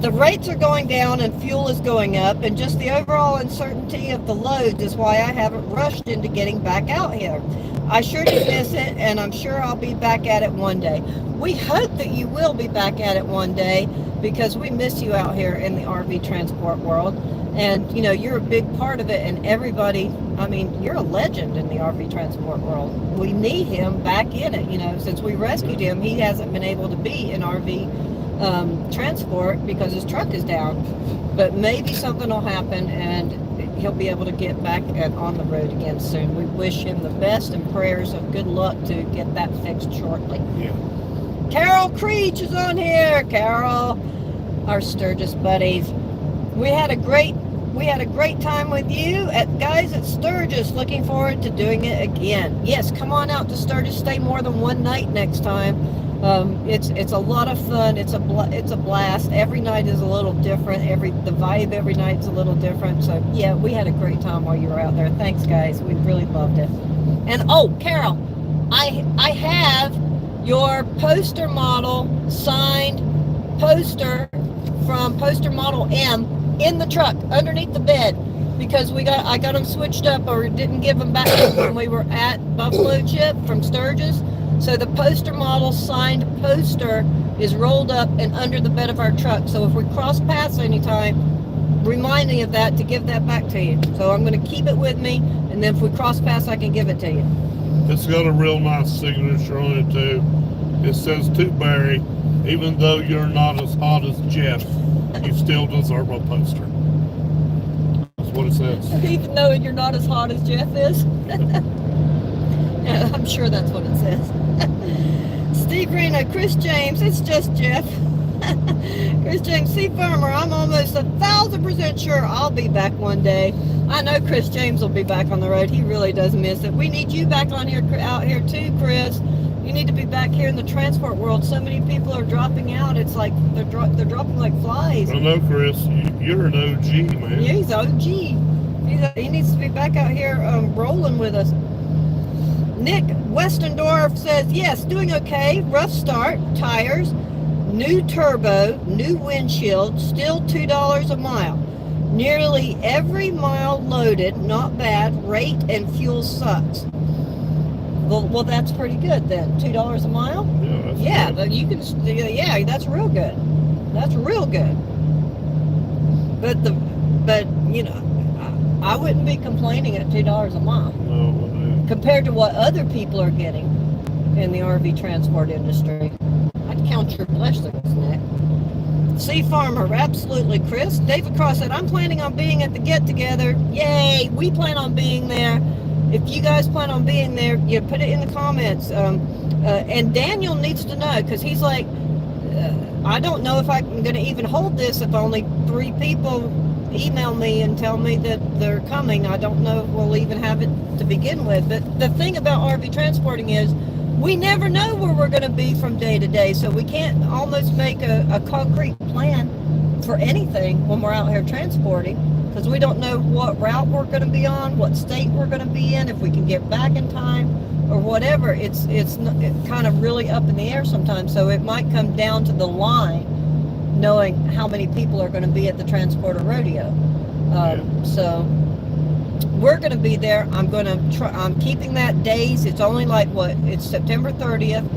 the rates are going down and fuel is going up, and just the overall uncertainty of the loads is why I haven't rushed into getting back out here. I sure did miss it, and I'm sure I'll be back at it one day. We hope that you will be back at it one day, because we miss you out here in the RV transport world. And, you know, you're a big part of it, and everybody, I mean, you're a legend in the RV transport world. We need him back in it, you know. Since we rescued him, he hasn't been able to be in RV transport because his truck is down. But maybe something will happen, and he'll be able to get back on the road again soon. We wish him the best and prayers of good luck to get that fixed shortly. Yeah. Carol Creech is on here. Carol, our Sturgis buddies. We had a great time with you guys at Sturgis. Looking forward to doing it again. Yes, come on out to Sturgis. Stay more than one night next time. It's a lot of fun. It's a blast. Every night is a little different. The vibe every night is a little different. So yeah, we had a great time while you were out there. Thanks, guys. We really loved it. And oh, Carol, I have your poster model signed poster from poster model M in the truck underneath the bed, because I got them switched up, or didn't give them back when we were at Buffalo Chip from Sturgis. So the poster model signed poster is rolled up and under the bed of our truck. So if we cross paths anytime, remind me of that to give that back to you. So I'm going to keep it with me, and then if we cross paths, I can give it to you. It's got a real nice signature on it too. It says to Barry, even though you're not as hot as Jeff, you still deserve a poster. That's what it says. Even though you're not as hot as Jeff is. Yeah, I'm sure that's what it says. Steve Reno, Chris James, it's just Jeff. Chris James, see Farmer, I'm almost 1,000% sure I'll be back one day. I know Chris James will be back on the road. He really does miss it. We need you back on here, out here too, Chris. You need to be back here in the transport world. So many people are dropping out. It's like they're dropping like flies. I know, Chris. You're an OG, man. Yeah, he's OG. He needs to be back out here rolling with us. Nick Westendorf says, yes, doing okay. Rough start, tires, new turbo, new windshield, still $2 a mile. Nearly every mile loaded, not bad. Rate and fuel sucks. Well, that's pretty good then. $2 a mile? Yeah, but you can, yeah, that's real good. That's real good. But you know, I wouldn't be complaining at $2 a mile. No, Compared to what other people are getting in the RV transport industry. I'd count your blessings, Nick. Sea Farmer, absolutely, Chris. David Cross said, I'm planning on being at the get-together. Yay, we plan on being there. If you guys plan on being there, you put it in the comments. And Daniel needs to know, because he's like, I don't know if I'm going to even hold this if only 3 people email me and tell me that they're coming. I don't know if we'll even have it to begin with. But the thing about RV transporting is we never know where we're going to be from day to day, so we can't almost make a concrete plan for anything when we're out here transporting, because we don't know what route we're going to be on, what state we're going to be in, if we can get back in time or whatever. It's kind of really up in the air sometimes, so it might come down to the line knowing how many people are going to be at the transporter rodeo. So we're going to be there. I'm keeping that days. It's only like what? It's September 30th.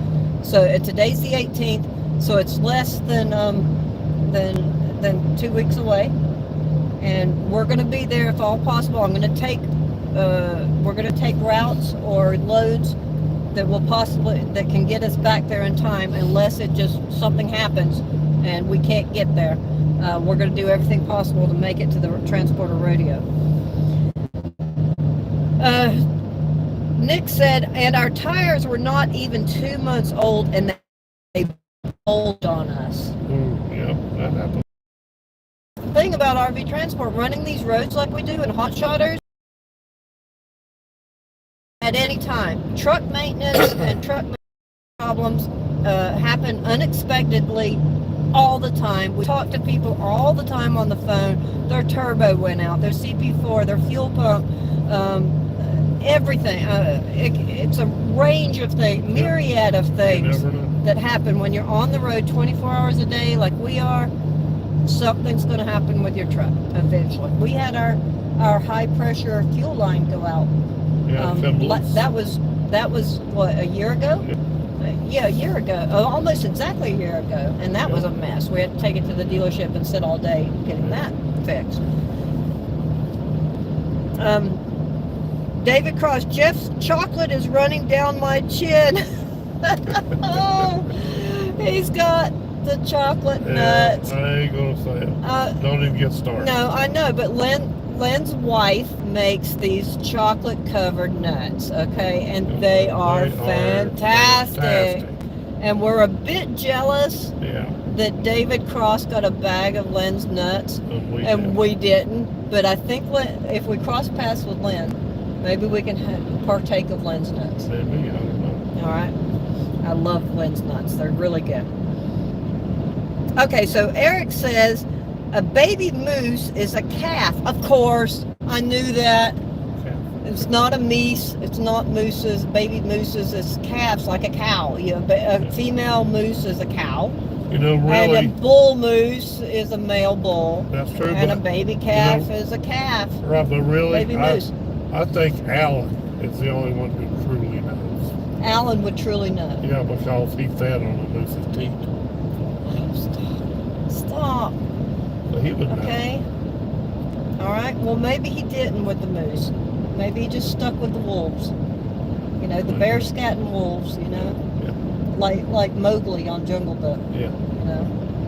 So today's the 18th. So it's less than 2 weeks away. And we're going to be there if all possible. I'm going to take we're going to take routes or loads that that can get us back there in time, unless it just something happens and we can't get there. We're going to do everything possible to make it to the transporter rodeo. Nick said, and our tires were not even 2 months old, and they bowled on us. Yeah, that happened. The thing about RV transport, running these roads like we do in hot shotters, at any time, truck maintenance and truck problems happen unexpectedly all the time. We talk to people all the time on the phone. Their turbo went out, their CP4, their fuel pump, everything. It's a range of things, myriad of things that happen when you're on the road 24 hours a day like we are. Something's going to happen with your truck eventually. We had our high pressure fuel line go out. That was what, a year ago? Yeah, a year ago. Almost exactly a year ago. And that was a mess. We had to take it to the dealership and sit all day getting that fixed. David Cross, Jeff's chocolate is running down my chin. Oh, he's got the chocolate nuts. I ain't gonna say it. Don't even get started. No, I know, but Lynn's wife makes these chocolate covered nuts, okay, and they are fantastic. And we're a bit jealous that David Cross got a bag of Lynn's nuts and we didn't. But I think if we cross paths with Lynn, maybe we can partake of Lynn's nuts. Maybe, I don't know. All right. I love Lynn's nuts. They're really good. Okay, so Eric says a baby moose is a calf. Of course, I knew that. It's not a meese. It's not mooses. Baby mooses. It's calves, like a cow. You know, a female moose is a cow. You know, really. And a bull moose is a male bull. That's true. And a baby calf is a calf. Right, but really, baby moose. I think Alan is the only one who truly knows. Alan would truly know. Yeah, because he fed on a moose's teeth. Oh, stop. So he would know. Okay. All right. Well, maybe he didn't with the moose. Maybe he just stuck with the wolves. You know, the bear scatting wolves. You know, like Mowgli on Jungle Book. Yeah. You know,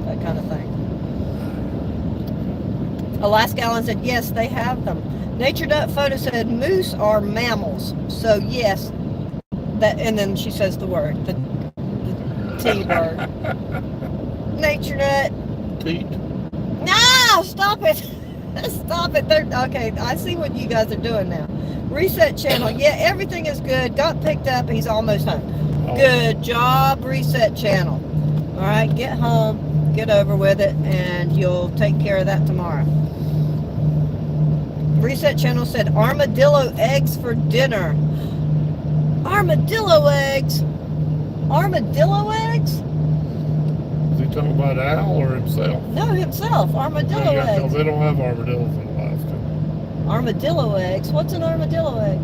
that kind of thing. Alaska Alan said, yes, they have them. Nature Nut Photo said, moose are mammals. So, yes. That, and then she says the word, the T-word. Nature Nut. Teeth. No, stop it. Stop it. Okay, I see what you guys are doing now. Reset channel. Yeah, everything is good. Got picked up. He's almost home. Oh. Good job, Reset channel. All right, get home, get over with it, and you'll take care of that tomorrow. Reset channel said armadillo eggs for dinner. Armadillo eggs? Armadillo eggs? Is he talking about Al or himself? No, himself. Armadillo eggs. They don't have armadillos in Alaska. Armadillo eggs? What's an armadillo egg?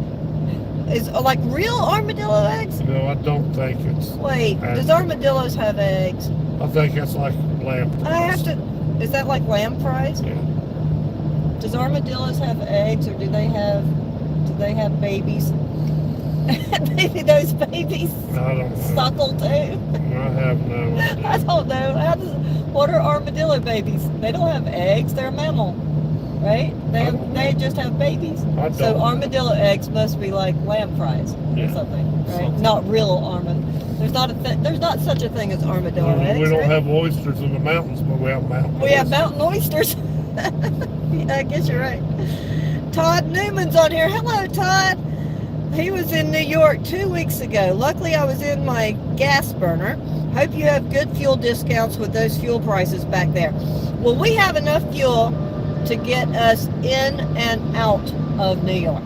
Is like real armadillo eggs? No, I don't think it's. Wait, does armadillos have eggs? I think it's like lamb fries. I have to. Is that like lamb fries? Yeah. Does armadillos have eggs, or do they have babies? Maybe those babies I don't know. suckle too. I have no idea. I don't know. What are armadillo babies? They don't have eggs. They're a mammal, right? They just have babies. So armadillo eggs must be like lamb fries or something, right? Not real armadillo. There's not such a thing as armadillo eggs. We don't right? have oysters in the mountains, but we have mountain. We have mountain oysters. Yeah, I guess you're right. Todd Newman's on here. Hello, Todd. He was in New York 2 weeks ago. Luckily, I was in my gas burner. Hope you have good fuel discounts with those fuel prices back there. Well, we have enough fuel to get us in and out of New York.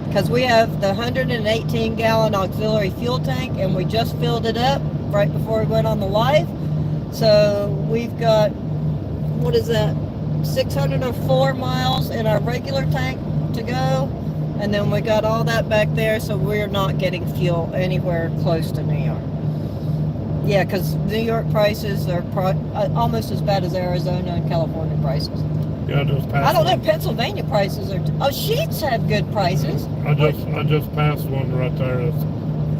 Because we have the 118-gallon auxiliary fuel tank, and we just filled it up right before we went on the live. So we've got, what is that, 604 miles in our regular tank to go. And then we got all that back there, so we're not getting fuel anywhere close to New York. Yeah, because New York prices are almost as bad as Arizona and California prices. Yeah, I don't know, Pennsylvania prices are... Oh, Sheets have good prices. I just passed one right there. It's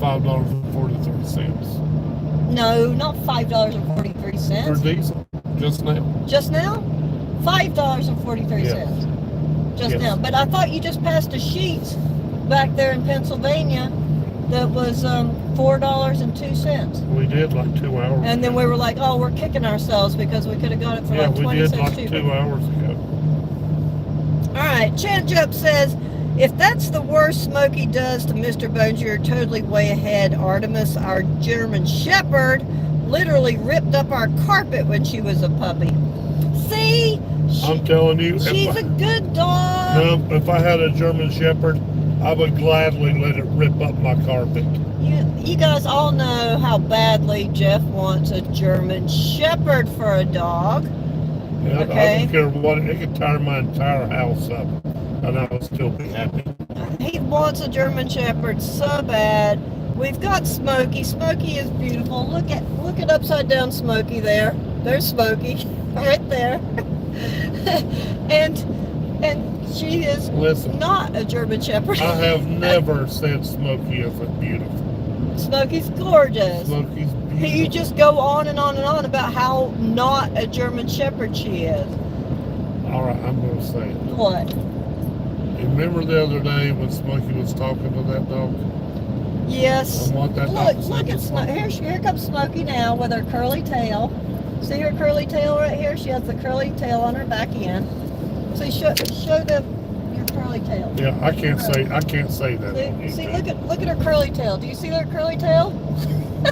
$5.43. No, not $5.43. For diesel, just now. Just now? $5.43. Yes. Just now. But I thought you just passed a Sheets back there in Pennsylvania that was $4.02. We did like 2 hours And then we were like, oh, we're kicking ourselves because we could have got it for like 20 we did cents like cheaper. 2 hours ago. All right, Change-Up says, if that's the worst Smokey does to Mr. Bones, you're totally way ahead. Artemis, our German Shepherd, literally ripped up our carpet when she was a puppy. See? I'm telling you. She's a good dog. No, if I had a German Shepherd, I would gladly let it rip up my carpet. You guys all know how badly Jeff wants a German Shepherd for a dog. Yeah, Okay. I don't care what, it could tear my entire house up, and I would still be happy. He wants a German Shepherd so bad. We've got Smokey. Smokey is beautiful. Look at upside down Smokey there. There's Smokey right there. and she is not a German Shepherd. I have never said Smokey isn't beautiful. Smokey's gorgeous. Smokey's beautiful. You just go on and on and on about how not a German Shepherd she is. All right, I'm going to say it. What? You remember the other day when Smokey was talking to that dog? Yes. Look at Smokey. Here comes Smokey now with her curly tail. See her curly tail right here? She has the curly tail on her back end. So show your curly tail. Yeah, I can't say that. See, look at her curly tail. Do you see her curly tail?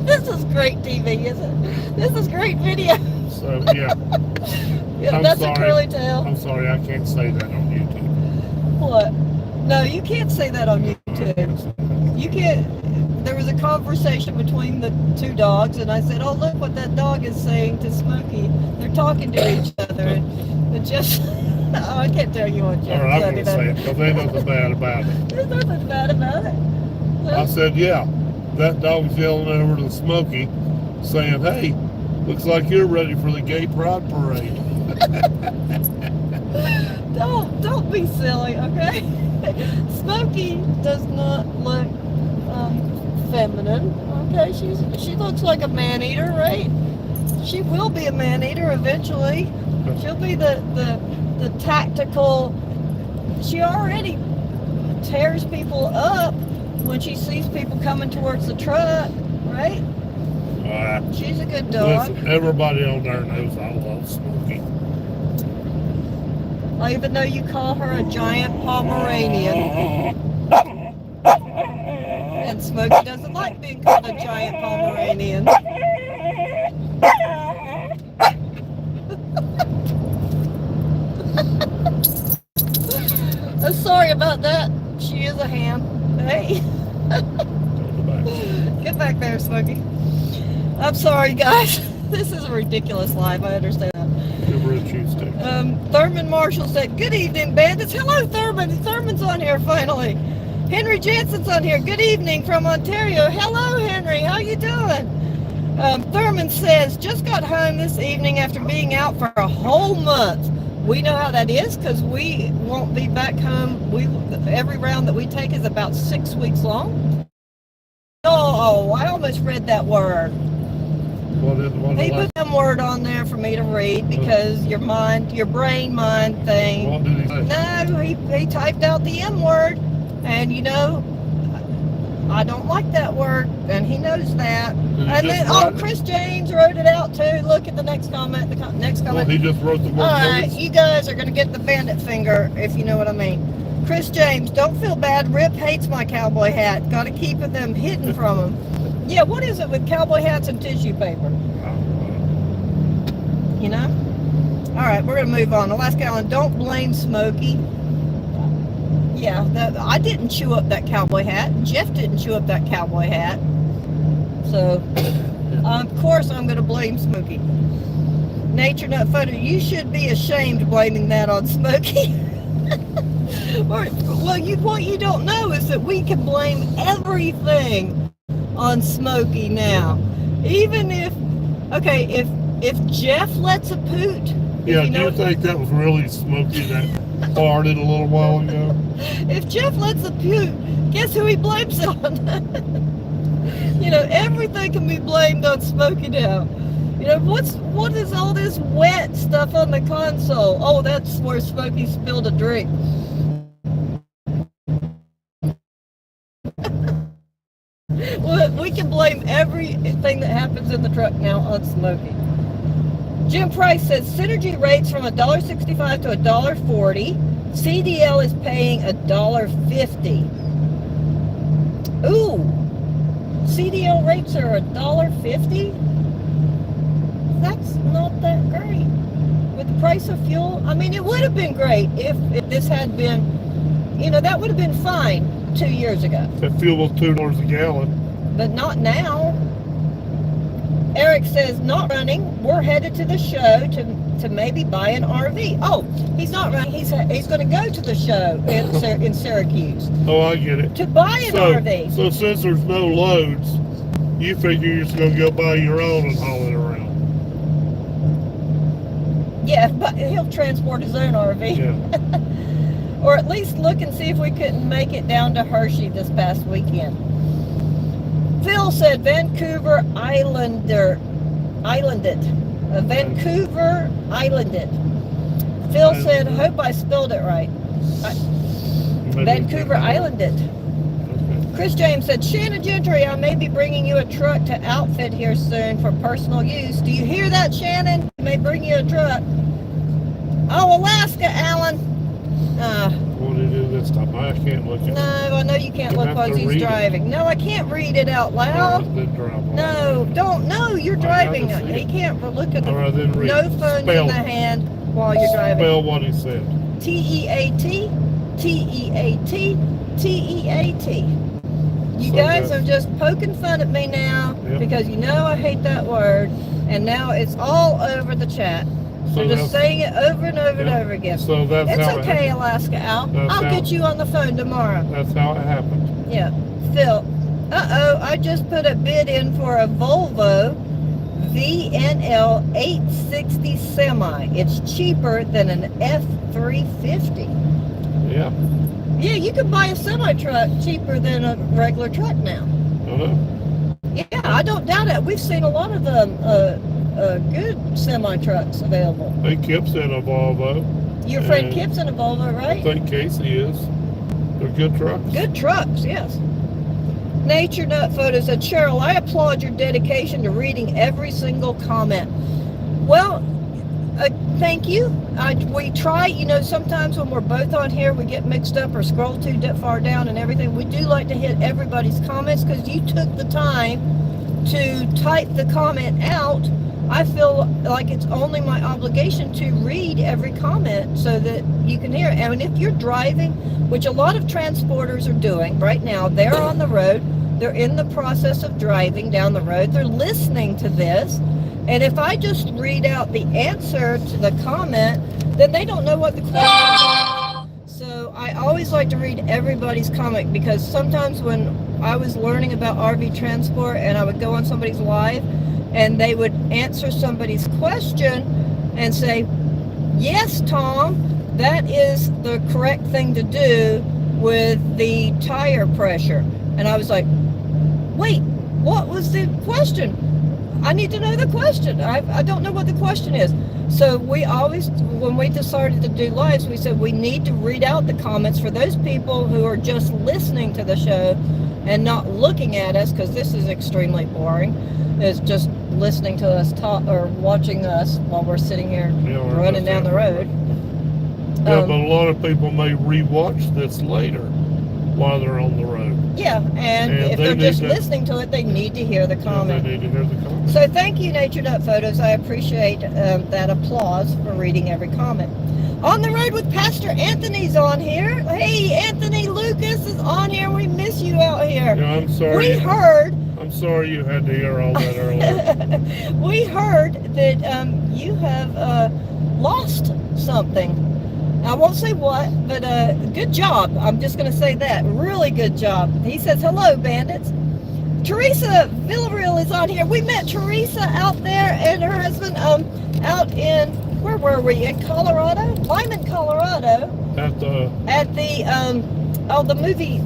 This is great TV, isn't it? This is great video. So yeah. Yeah, that's a curly tail. I'm sorry, I can't say that on YouTube. What? No, you can't say that on YouTube. You can't. There was a conversation between the two dogs, and I said, "Oh, look what that dog is saying to Smokey." They're talking to each other, and just. Oh, I can't tell you what Jeff said. All right, I'm going to say it, because ain't nothing bad about it. There's nothing bad about it. I said, yeah. that dog's yelling over to Smokey, saying, "Hey, looks like you're ready for the gay pride parade." Don't be silly, okay? Smokey does not look feminine. Okay, she looks like a man eater, right? She will be a man eater eventually. She'll be the tactical. She already tears people up when she sees people coming towards the truck, right? She's a good dog. Listen, everybody on there knows I love Smokey. Even though you call her a giant Pomeranian. And Smokey doesn't like being called a giant Pomeranian. I'm sorry about that. She is a ham. Hey. Get back there, Smokey. I'm sorry, guys. This is a ridiculous life. I understand. Thurman Marshall said, "Good evening, bandits." Hello, Thurman. Thurman's on here finally. Henry Jansen's on here. Good evening from Ontario. Hello, Henry. How you doing? Thurman says, "Just got home this evening after being out for a whole month." We know how that is because we won't be back home. Every round that we take is about 6 weeks long. Oh, I almost read that word. He put some word on there for me to read because your brain mind thing. What did he say? No, he typed out the M word, and you know, I don't like that word, and he knows that. And then, Chris James wrote it out too. Look at the next comment. The next comment. Well, he just wrote the word. All right, you guys are gonna get the bandit finger if you know what I mean. Chris James, don't feel bad. Rip hates my cowboy hat. Got to keep them hidden from him. Yeah, what is it with cowboy hats and tissue paper? You know? All right, we're going to move on. Alaska Allen, don't blame Smokey. Yeah, I didn't chew up that cowboy hat. Jeff didn't chew up that cowboy hat. So, of course, I'm going to blame Smokey. Nature Nut Photo, you should be ashamed blaming that on Smokey. Well, what you don't know is that we can blame everything on Smokey now. Even if Jeff lets a poot. Yeah, do you think that was really Smokey that farted a little while ago? If Jeff lets a poot, guess who he blames it on? You know, everything can be blamed on Smokey now. You know, what is all this wet stuff on the console? Oh, that's where Smokey spilled a drink. Well, we can blame everything that happens in the truck now on Smokey. Jim Price says Synergy rates from $1.65 to $1.40. CDL is paying $1.50. Ooh, CDL rates are $1.50. That's not that great with the price of fuel. I mean, it would have been great if this had been, you know, that would have been fine 2 years ago. That fuel was $2 a gallon. But not now. Eric says, not running. We're headed to the show to maybe buy an RV. Oh, he's not running. He's going to go to the show in Syracuse. Oh, I get it. To buy an RV. So since there's no loads, you figure you're just going to go buy your own and haul it around. Yeah, but he'll transport his own RV. Yeah. Or at least look and see if we couldn't make it down to Hershey this past weekend. Phil said Vancouver Islanded. Vancouver Islanded. Phil said, hope I spelled it right. Vancouver Islanded. Okay. Chris James said, Shannon Gentry, I may be bringing you a truck to outfit here soon for personal use. Do you hear that, Shannon? I may bring you a truck. Oh, Alaska, Alan. What did he do this time? I can't look at it. No, I know you can't look because he's driving. No, I can't read it out loud. No, don't. No, you're driving. He can't look at the no phones in the hand while you're driving. Spell what he said. T-E-A-T, T-E-A-T, T-E-A-T. You guys are just poking fun at me now because you know I hate that word, and now it's all over the chat. So just saying it over and over and over again. So that's it's how okay, Alaska Al. I'll get you on the phone tomorrow. That's how it happened. Yeah, Phil. Uh-oh, I just put a bid in for a Volvo VNL 860 semi. It's cheaper than an F350. Yeah. Yeah, you can buy a semi truck cheaper than a regular truck now. Yeah, I don't doubt it. We've seen a lot of good semi trucks available. Hey, Kip's in a Volvo. Your friend Kip's in a Volvo, right? I think Casey is. They're good trucks. Good trucks, yes. Nature Nut Photo said, Cheryl, I applaud your dedication to reading every single comment. Well, thank you. We try, you know, sometimes when we're both on here, we get mixed up or scroll too far down and everything. We do like to hit everybody's comments because you took the time to type the comment out. I feel like it's only my obligation to read every comment so that you can hear it. And if you're driving, which a lot of transporters are doing right now, they're on the road, they're in the process of driving down the road, they're listening to this, and if I just read out the answer to the comment, then they don't know what the question is. So I always like to read everybody's comment, because sometimes when I was learning about RV transport and I would go on somebody's live and they would answer somebody's question and say, yes, Tom, that is the correct thing to do with the tire pressure. And I was like, wait, what was the question? I need to know the question. I don't know what the question is. So we always, when we decided to do lives, we said we need to read out the comments for those people who are just listening to the show and not looking at us, because this is extremely boring. It's just listening to us talk or watching us while we're sitting here running down the road. Yeah, but a lot of people may rewatch this later while they're on the road. Yeah, and if they're just listening to it, they need to hear the comment. They need to hear the comment. So thank you, Nature Nut Photos. I appreciate that applause for reading every comment. On the Road with Pastor Anthony's on here. Hey, Anthony Lucas is on here. We miss you out here. Yeah, I'm sorry. I'm sorry you had to hear all that earlier. We heard that you have lost something. I won't say what, but good job. I'm just going to say that. Really good job. He says, hello, Bandits. Teresa Villarreal is on here. We met Teresa out there and her husband out in, where were we? In Colorado? Lyman, Colorado. At the movie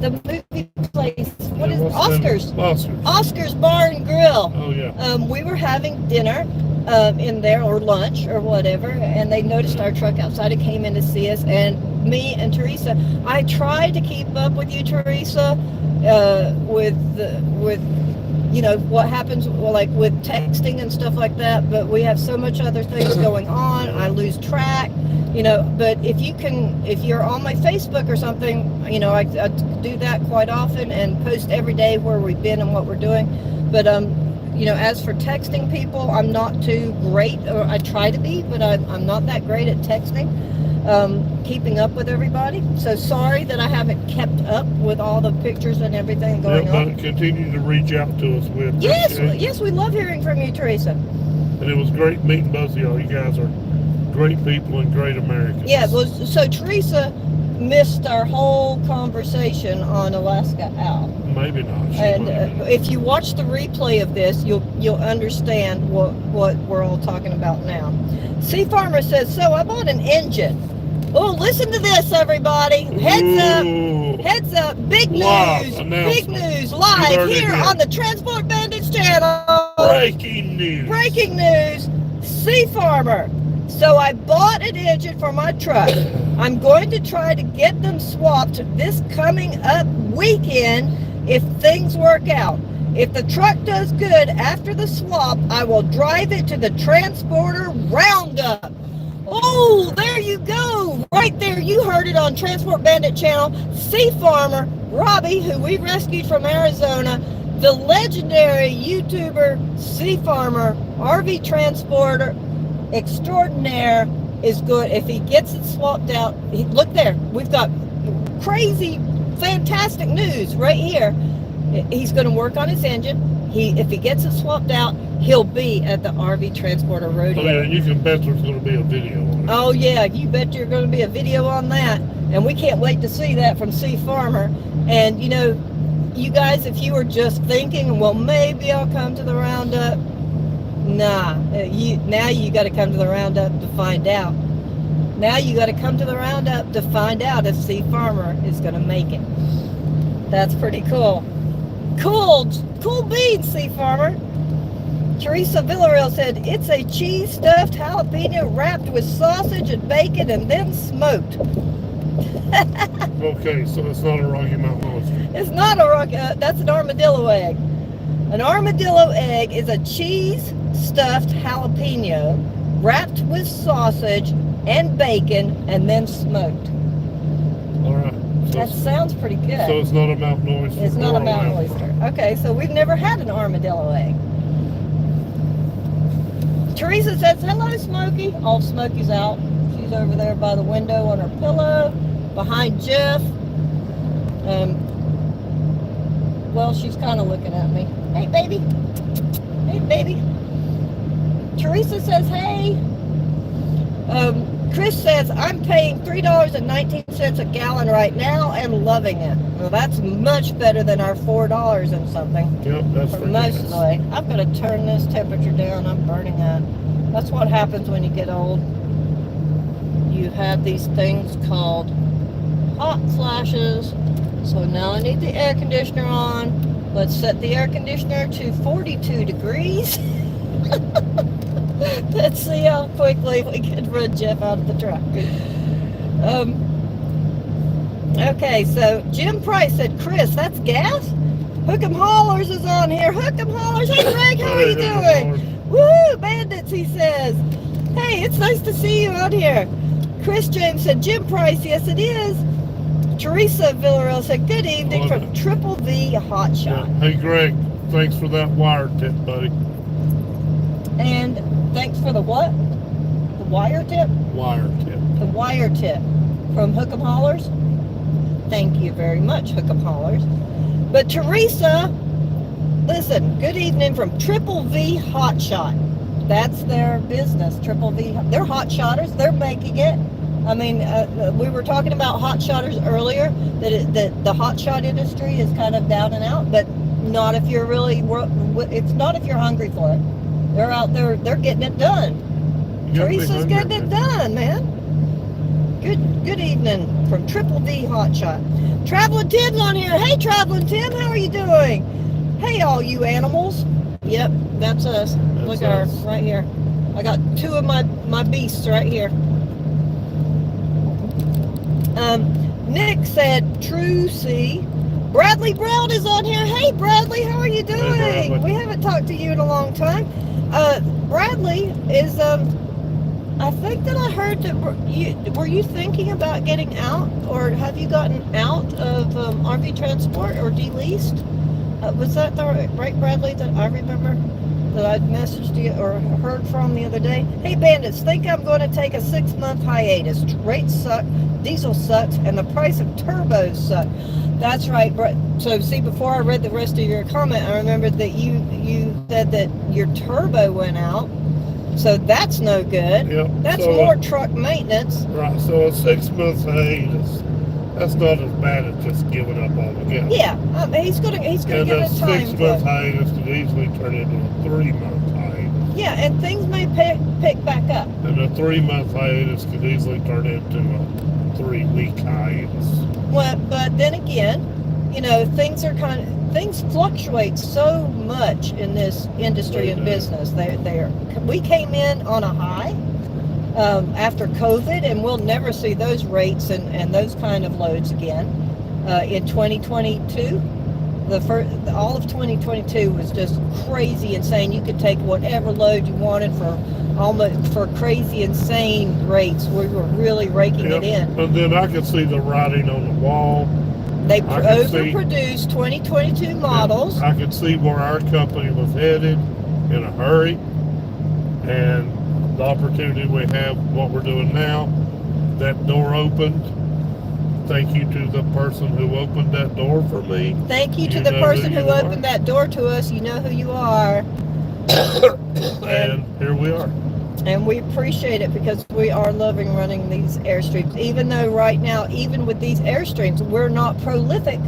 place. What is it? Oscars. Oscars. Oscars Bar and Grill. Oh, yeah. We were having dinner in there, or lunch, or whatever, and they noticed our truck outside and came in to see us, and me and Teresa, I tried to keep up with you, Teresa, with you know, what happens, well, like with texting and stuff like that, but we have so much other things going on, I lose track, you know. But if you're on my Facebook or something, you know, I do that quite often and post every day where we've been and what we're doing. But you know, as for texting people, I'm not too great, or I try to be, but I'm not that great at texting, keeping up with everybody. So sorry that I haven't kept up with all the pictures and everything going on. But continue to reach out to us with. Yes, we love hearing from you, Teresa. And it was great meeting both of y'all. You guys are great people and great Americans. Yeah, well, so Teresa missed our whole conversation on Alaska Owl. Maybe not. And if you watch the replay of this, you'll understand what we're all talking about now. Sea Farmer says, so I bought an engine. Oh, listen to this, everybody. Heads up, big news, live here on the Transport Bandits channel. Breaking news. Sea Farmer. So I bought an engine for my truck. I'm going to try to get them swapped this coming up weekend if things work out. If the truck does good after the swap, I will drive it to the transporter roundup. Oh, there you go. Right there, you heard it on Transport Bandit channel. Sea Farmer Robbie, who we rescued from Arizona, the legendary YouTuber Sea Farmer, RV transporter extraordinaire, is good. If he gets it swapped out, look there, we've got crazy, fantastic news right here. He's going to work on his engine. If he gets it swapped out, he'll be at the RV Transporter Rodeo. Oh, yeah, and you can bet there's going to be a video on it. Oh, yeah, you bet you're going to be a video on that. And we can't wait to see that from Sea Farmer. And, you know, you guys, if you were just thinking, well, maybe I'll come to the roundup, nah, now you got to come to the roundup to find out. Now you got to come to the roundup to find out if Sea Farmer is going to make it. That's pretty cool. Cool beans, Sea Farmer. Teresa Villarreal said, it's a cheese stuffed jalapeno wrapped with sausage and bacon and then smoked. Okay, so it's not a Rocky Mountain oyster. It's not a rock. That's an armadillo egg. An armadillo egg is a cheese stuffed jalapeno wrapped with sausage and bacon and then smoked. All right. So That sounds pretty good. So it's not a mountain oyster. It's not a mountain oyster. Okay, so we've never had an armadillo egg. Teresa says, hello, Smokey. Oh, Smokey's out. She's over there by the window on her pillow, behind Jeff. Well, she's kind of looking at me. Hey, baby. Hey, baby. Teresa says, hey. Chris says, I'm paying $3.19 a gallon right now and loving it. Well, that's much better than our $4 and something. Yep, that's for most of the way. I'm going to turn this temperature down. I'm burning that. That's what happens when you get old. You have these things called hot flashes. So now I need the air conditioner on. Let's set the air conditioner to 42 degrees. Let's see how quickly we can run Jeff out of the truck. Okay, so Jim Price said, Chris, that's gas? Hook'em Haulers is on here. Hook'em Haulers. Hey, Greg, how are you doing? Woo, Bandits, he says. Hey, it's nice to see you out here. Chris James said, Jim Price, yes, it is. Teresa Villarreal said, good evening from Triple V Hot Shot. Yeah. Hey, Greg, thanks for that wire tip, buddy. And thanks for the what? The wire tip? Wire tip. The wire tip from Hook'em Haulers. Thank you very much, Hook'em Haulers. But Teresa, listen, good evening from Triple V Hot Shot. That's their business, Triple V. They're hot shotters. They're making it. I mean, we were talking about hot shotters earlier, that the hot shot industry is kind of down and out, but not if you're really, it's not if you're hungry for it. They're out there, they're getting it done. Teresa's getting it done, man. Good evening from Triple V Hot Shot. Traveling Tim's on here. Hey, Traveling Tim, how are you doing? Hey, all you animals. Yep, that's us. Look at us right here. I got two of my beasts right here. Nick said, True C. Bradley Brown is on here. Hey, Bradley, how are you doing? Hey, we haven't talked to you in a long time. Bradley is, I think that I heard that were you thinking about getting out, or have you gotten out of RV transport or de-leased? Was that the right Bradley that I remember that I'd messaged you or heard from the other day? Hey, Bandits, think I'm going to take a 6-month hiatus. Rates suck, diesel sucks, and the price of turbos suck. That's right. So see, before I read the rest of your comment, I remembered that you said that your turbo went out. So that's no good. Yep. That's more truck maintenance. Right. So a 6-month hiatus, that's not as bad as just giving up altogether. Yeah. He's gonna give it time. And a 6-month hiatus could easily turn into a 3-month hiatus. Yeah, and things may pick back up. And a 3-month hiatus could easily turn into a 3-week hiatus. Well, but then again, you know, things fluctuate so much in this industry and business. We came in on a high after COVID, and we'll never see those rates and those kind of loads again. In 2022, all of 2022 was just crazy insane. You could take whatever load you wanted for crazy insane rates. We were really raking it in. And then I could see the writing on the wall. They overproduced 2022 models. I could see where our company was headed in a hurry, and the opportunity we have, what we're doing now, that door opened. Thank you to the person who opened that door for me. Thank you to the person who opened that door to us. You know who you are. And here we are. And we appreciate it because we are loving running these Airstreams. Even though right now, even with these Airstreams, we're not prolific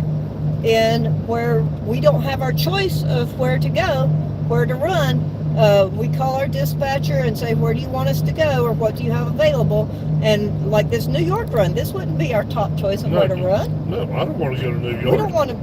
in where we don't have our choice of where to go, where to run. We call our dispatcher and say, where do you want us to go, or what do you have available? And like this New York run, this wouldn't be our top choice of where to run. No, I don't want to go to New York. We don't want to,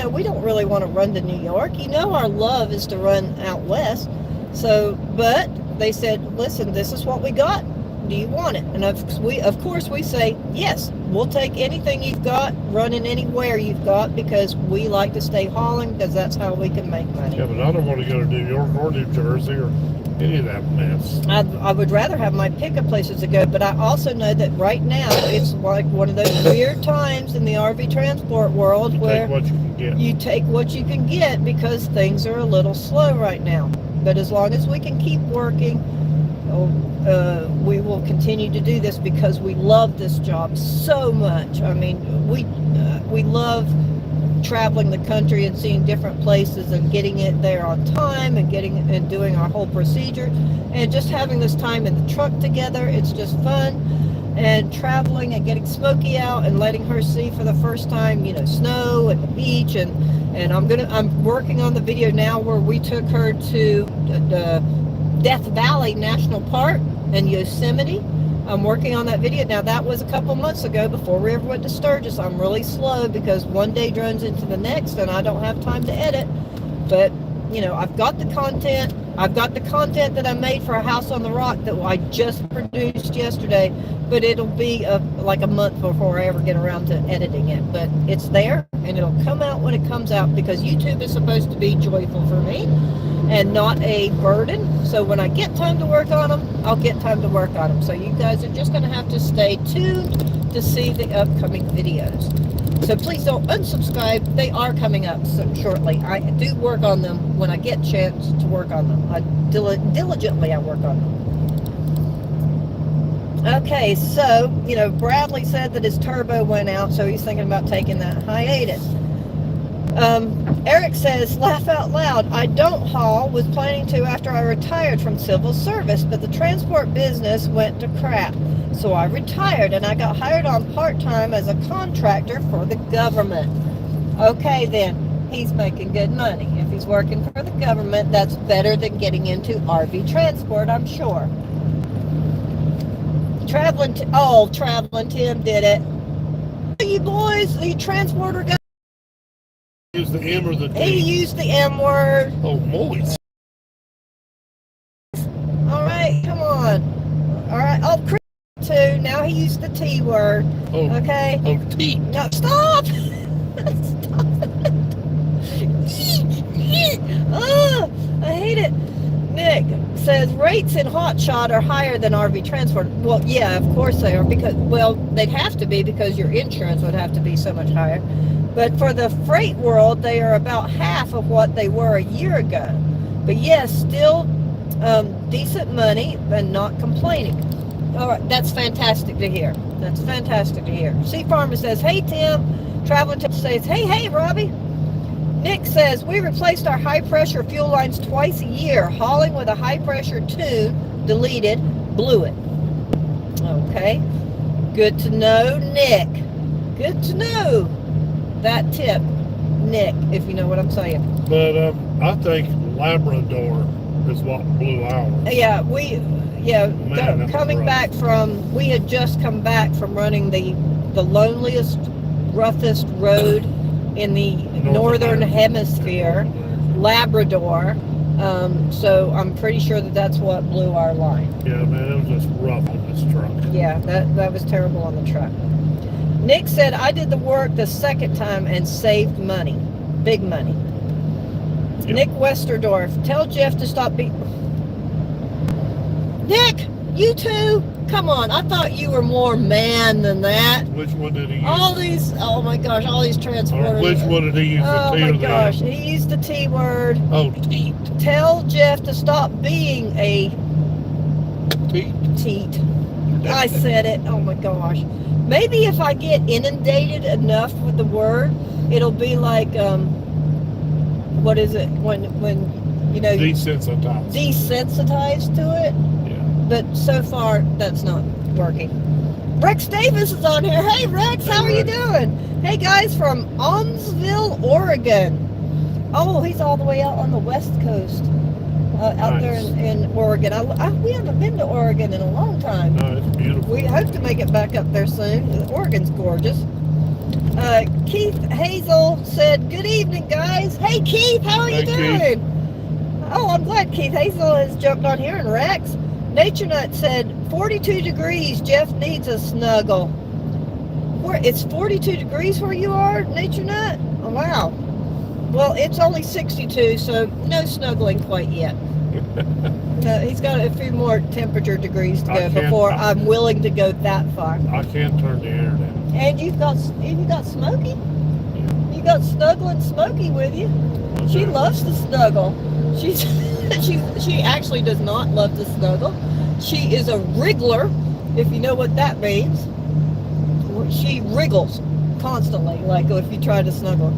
we don't really want to run to New York. Our love is to run out west. So, but they said, listen, this is what we got. Do you want it? And of course we say, yes, we'll take anything you've got, running anywhere you've got, because we like to stay hauling, because that's how we can make money. Yeah, but I don't want to go to New York or New Jersey or any of that mess. I would rather have my pickup places to go, but I also know that right now it's like one of those weird times in the RV transport world where take what you can get. You take what you can get, because things are a little slow right now. But as long as we can keep working, we will continue to do this, because we love this job so much. I mean, we love traveling the country and seeing different places and getting it there on time and doing our whole procedure, and just having this time in the truck together. It's just fun, and traveling and getting Smokey out and letting her see for the first time, snow and the beach, and I'm working on the video now where we took her to the Death Valley National Park in Yosemite. I'm working on that video. Now, that was a couple months ago before we ever went to Sturgis. I'm really slow because one day runs into the next and I don't have time to edit. But, I've got the content. I've got the content that I made for A House on the Rock that I just produced yesterday, but it'll be like a month before I ever get around to editing it. But it's there, and it'll come out when it comes out, because YouTube is supposed to be joyful for me and not a burden. So when I get time to work on them, I'll get time to work on them. So you guys are just going to have to stay tuned to see the upcoming videos. So please don't unsubscribe. They are coming up shortly. I do work on them when I get a chance to work on them. Diligently I work on them. Okay, so, Bradley said that his turbo went out, so he's thinking about taking that hiatus. Eric says, laugh out loud. I don't haul, was planning to after I retired from civil service, but the transport business went to crap. So I retired and I got hired on part-time as a contractor for the government. Okay, then, he's making good money. If he's working for the government, that's better than getting into RV transport, I'm sure. Traveling Tim did it. You boys, the transporter guy. Use the M or the D? He used the M word. Oh, moist. All right, come on. All right. Oh, Chris too. Now he used the T word. Oh, okay. Oh, T. No, stop. Stop. Oh, I hate it. Nick says rates in hotshot are higher than RV transport. Well, yeah, of course they are, because, well, they'd have to be, because your insurance would have to be so much higher. But for the freight world, they are about half of what they were a year ago. But yes, still decent money and not complaining. All right, that's fantastic to hear. That's fantastic to hear. Sea Farmer says, hey, Tim. Traveling Tip says, hey, Robbie. Nick says, we replaced our high-pressure fuel lines twice a year. Hauling with a high-pressure tune, deleted, blew it. Okay. Good to know, Nick. Good to know that tip, Nick, if you know what I'm saying. But I think Labrador is what blew ours. Yeah, we had just come back from running the loneliest, roughest road in the northern hemisphere, Labrador. So I'm pretty sure that's what blew our line. Yeah, man, it was just rough on this truck. Yeah, that was terrible on the truck. Nick said, I did the work the second time and saved money. Big money. Yep. Nick Westerdorf, tell Jeff to stop being... Nick, you too? Come on, I thought you were more man than that. Which one did he use? Oh my gosh, all these transporters. Or which one did he use? Oh my gosh, he used the T word. Oh, teat. Tell Jeff to stop being a... Teat. I said it. Oh my gosh. Maybe if I get inundated enough with the word, it'll be like, what is it? When desensitized to it. Yeah. But so far, that's not working. Rex Davis is on here. Hey Rex, how are you doing? Hey guys from Almsville, Oregon. Oh, he's all the way out on the west coast. Out there in Oregon. We haven't been to Oregon in a long time. No, it's beautiful. We hope to make it back up there soon. Oregon's gorgeous. Keith Hazel said, good evening, guys. Hey, Keith, how are you doing? Keith. Oh, I'm glad Keith Hazel has jumped on here. And Rex. Nature Nut said, 42 degrees. Jeff needs a snuggle. It's 42 degrees where you are, Nature Nut? Oh, wow. Well, it's only 62, so no snuggling quite yet. He's got a few more temperature degrees to go before I'm willing to go that far. I can't turn the air down. And you got Smokey? Yeah. You got snuggling Smokey with you. She loves to snuggle. She actually does not love to snuggle. She is a wriggler, if you know what that means. She wriggles constantly, like if you try to snuggle.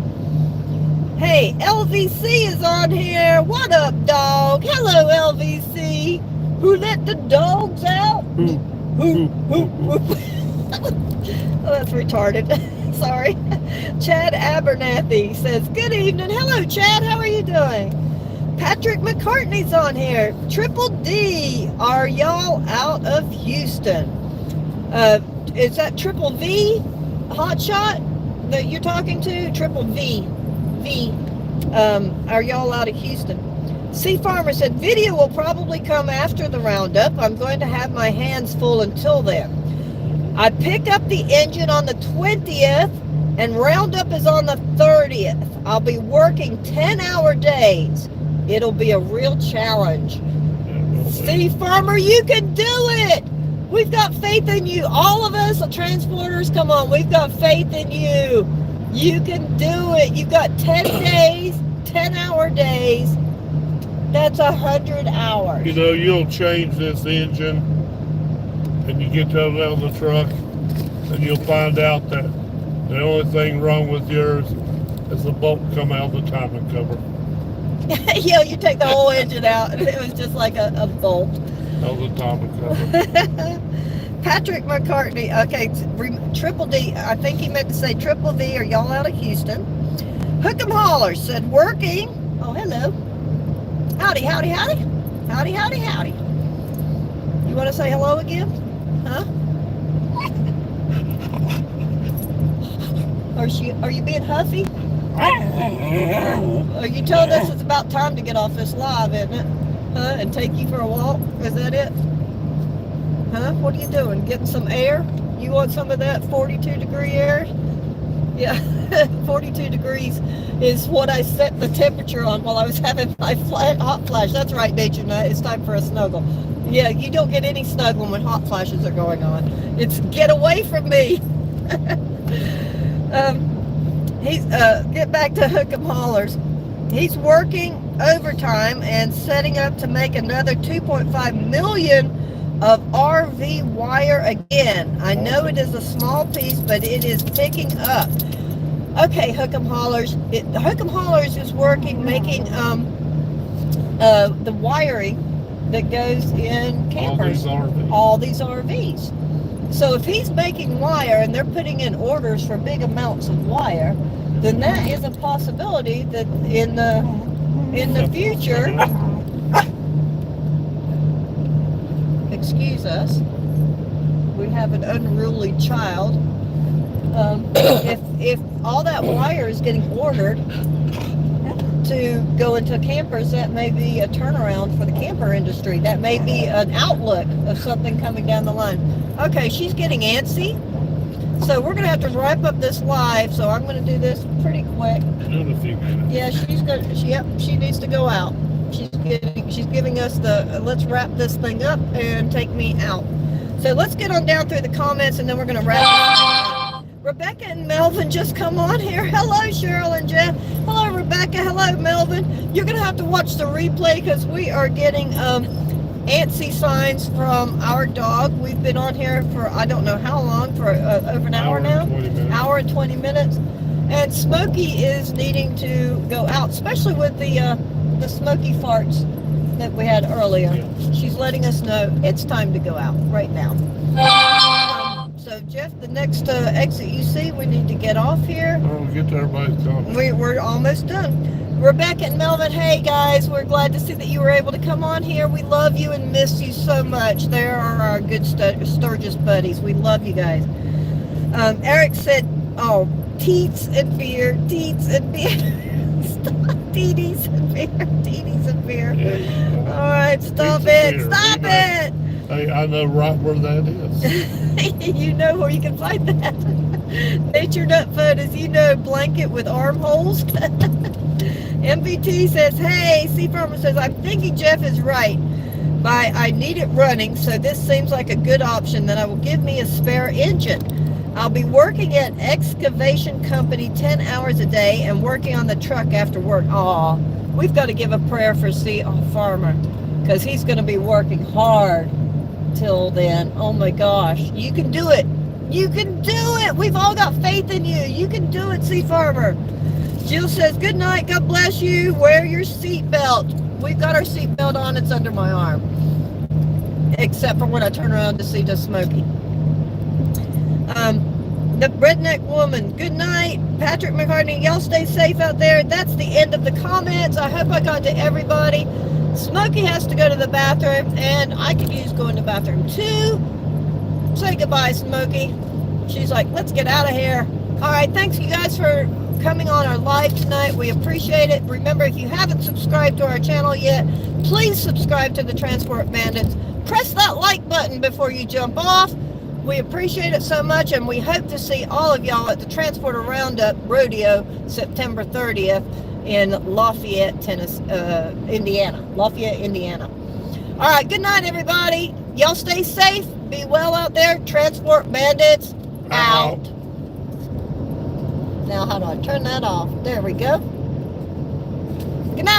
Hey, LVC is on here. What up, dog? Hello, LVC. Who let the dogs out? Who? Oh, that's retarded. Sorry. Chad Abernathy says, good evening. Hello, Chad. How are you doing? Patrick McCartney's on here. Triple D, are y'all out of Houston? Is that Triple V hotshot that you're talking to? Triple V. Are y'all out of Houston? C Farmer said, video will probably come after the roundup. I'm going to have my hands full until then. I picked up the engine on the 20th and roundup is on the 30th. I'll be working 10-hour days. It'll be a real challenge. C Farmer, you can do it. We've got faith in you. All of us, the transporters, come on. We've got faith in you. You can do it. You've got 10 days, 10-hour days. That's 100 hours. You know, you'll change this engine and you get that out of the truck and you'll find out that the only thing wrong with yours is the bolt come out of the timing cover. Yeah, you take the whole engine out and it was just like a bolt. Out of the timing cover. Patrick McCartney, okay, Triple D, I think he meant to say Triple V, are y'all out of Houston? Hook 'em Holler said, working. Oh, hello. Howdy, howdy, howdy. Howdy, howdy, howdy. You want to say hello again? Huh? Are you being huffy? Are you telling us it's about time to get off this live, isn't it? Huh? And take you for a walk? Is that it? Huh? What are you doing? Getting some air? You want some of that 42-degree air? Yeah, 42 degrees is what I set the temperature on while I was having my hot flash. That's right, Nature Nut. It's time for a snuggle. Yeah, you don't get any snuggling when hot flashes are going on. It's get away from me. Get back to Hook 'em Hollers. He's working overtime and setting up to make another 2.5 million of RV wire again. I know it is a small piece, but it is picking up. Okay, Hook 'em Hollers. Hook 'em Hollers is working, making the wiring that goes in campers. All these RVs. So if he's making wire and they're putting in orders for big amounts of wire, then that is a possibility that in the future, excuse us, we have an unruly child. If all that wire is getting ordered to go into campers, that may be a turnaround for the camper industry. That may be an outlook of something coming down the line. Okay, she's getting antsy. So we're going to have to wrap up this live, so I'm going to do this pretty quick. In a few minutes. Yeah, she needs to go out. She's giving us the, let's wrap this thing up and take me out. So let's get on down through the comments and then we're going to wrap it up. Rebecca and Melvin just come on here. Hello, Cheryl and Jeff. Hello, Rebecca. Hello, Melvin. You're going to have to watch the replay because we are getting antsy signs from our dog. We've been on here for I don't know how long, for over an hour now. Hour and 20 minutes. And Smokey is needing to go out, especially with the smoky farts that we had earlier. She's letting us know it's time to go out right now. So So Jeff, the next exit you see, we need to get off here. I'll get to everybody's comment. We're almost done. Rebecca and Melvin, hey guys, we're glad to see that you were able to come on here. We love you and miss you so much. They are our good Sturgis buddies. We love you guys. Eric said, oh, teats and beer, teats and beer. Stop, teeties and beer, teeties and beer. Yeah. All right, stop Teats it, and beer. stop it. Hey, I know right where that is. You know where you can find that. Nature Nut Photos, you know, blanket with armholes. MVT says, hey, Sea Farmer says, I'm thinking Jeff is right. I need it running, so this seems like a good option. Then I will give me a spare engine. I'll be working at excavation company 10 hours a day and working on the truck after work. Aw, we've got to give a prayer for Sea Farmer because he's going to be working hard till then. Oh my gosh, you can do it. You can do it. We've all got faith in you. You can do it, Sea Farmer. Jill says, good night. God bless you. Wear your seatbelt. We've got our seatbelt on. It's under my arm. Except for when I turn around to see just Smokey. The redneck woman, good night. Patrick McCartney, y'all stay safe out there. That's the end of the comments. I hope I got to everybody. Smokey has to go to the bathroom, and I could use going to the bathroom too. Say goodbye, Smokey. She's like, let's get out of here. All right, thanks you guys for coming on our live tonight. We appreciate it. Remember, if you haven't subscribed to our channel yet, please subscribe to the Transport Bandits. Press that like button before you jump off. We appreciate it so much, and we hope to see all of y'all at the Transporter Roundup Rodeo September 30th in Lafayette, Indiana. Lafayette, Indiana. All right, good night, everybody. Y'all stay safe. Be well out there. Transport Bandits out. Now, how do I turn that off? There we go. Good night.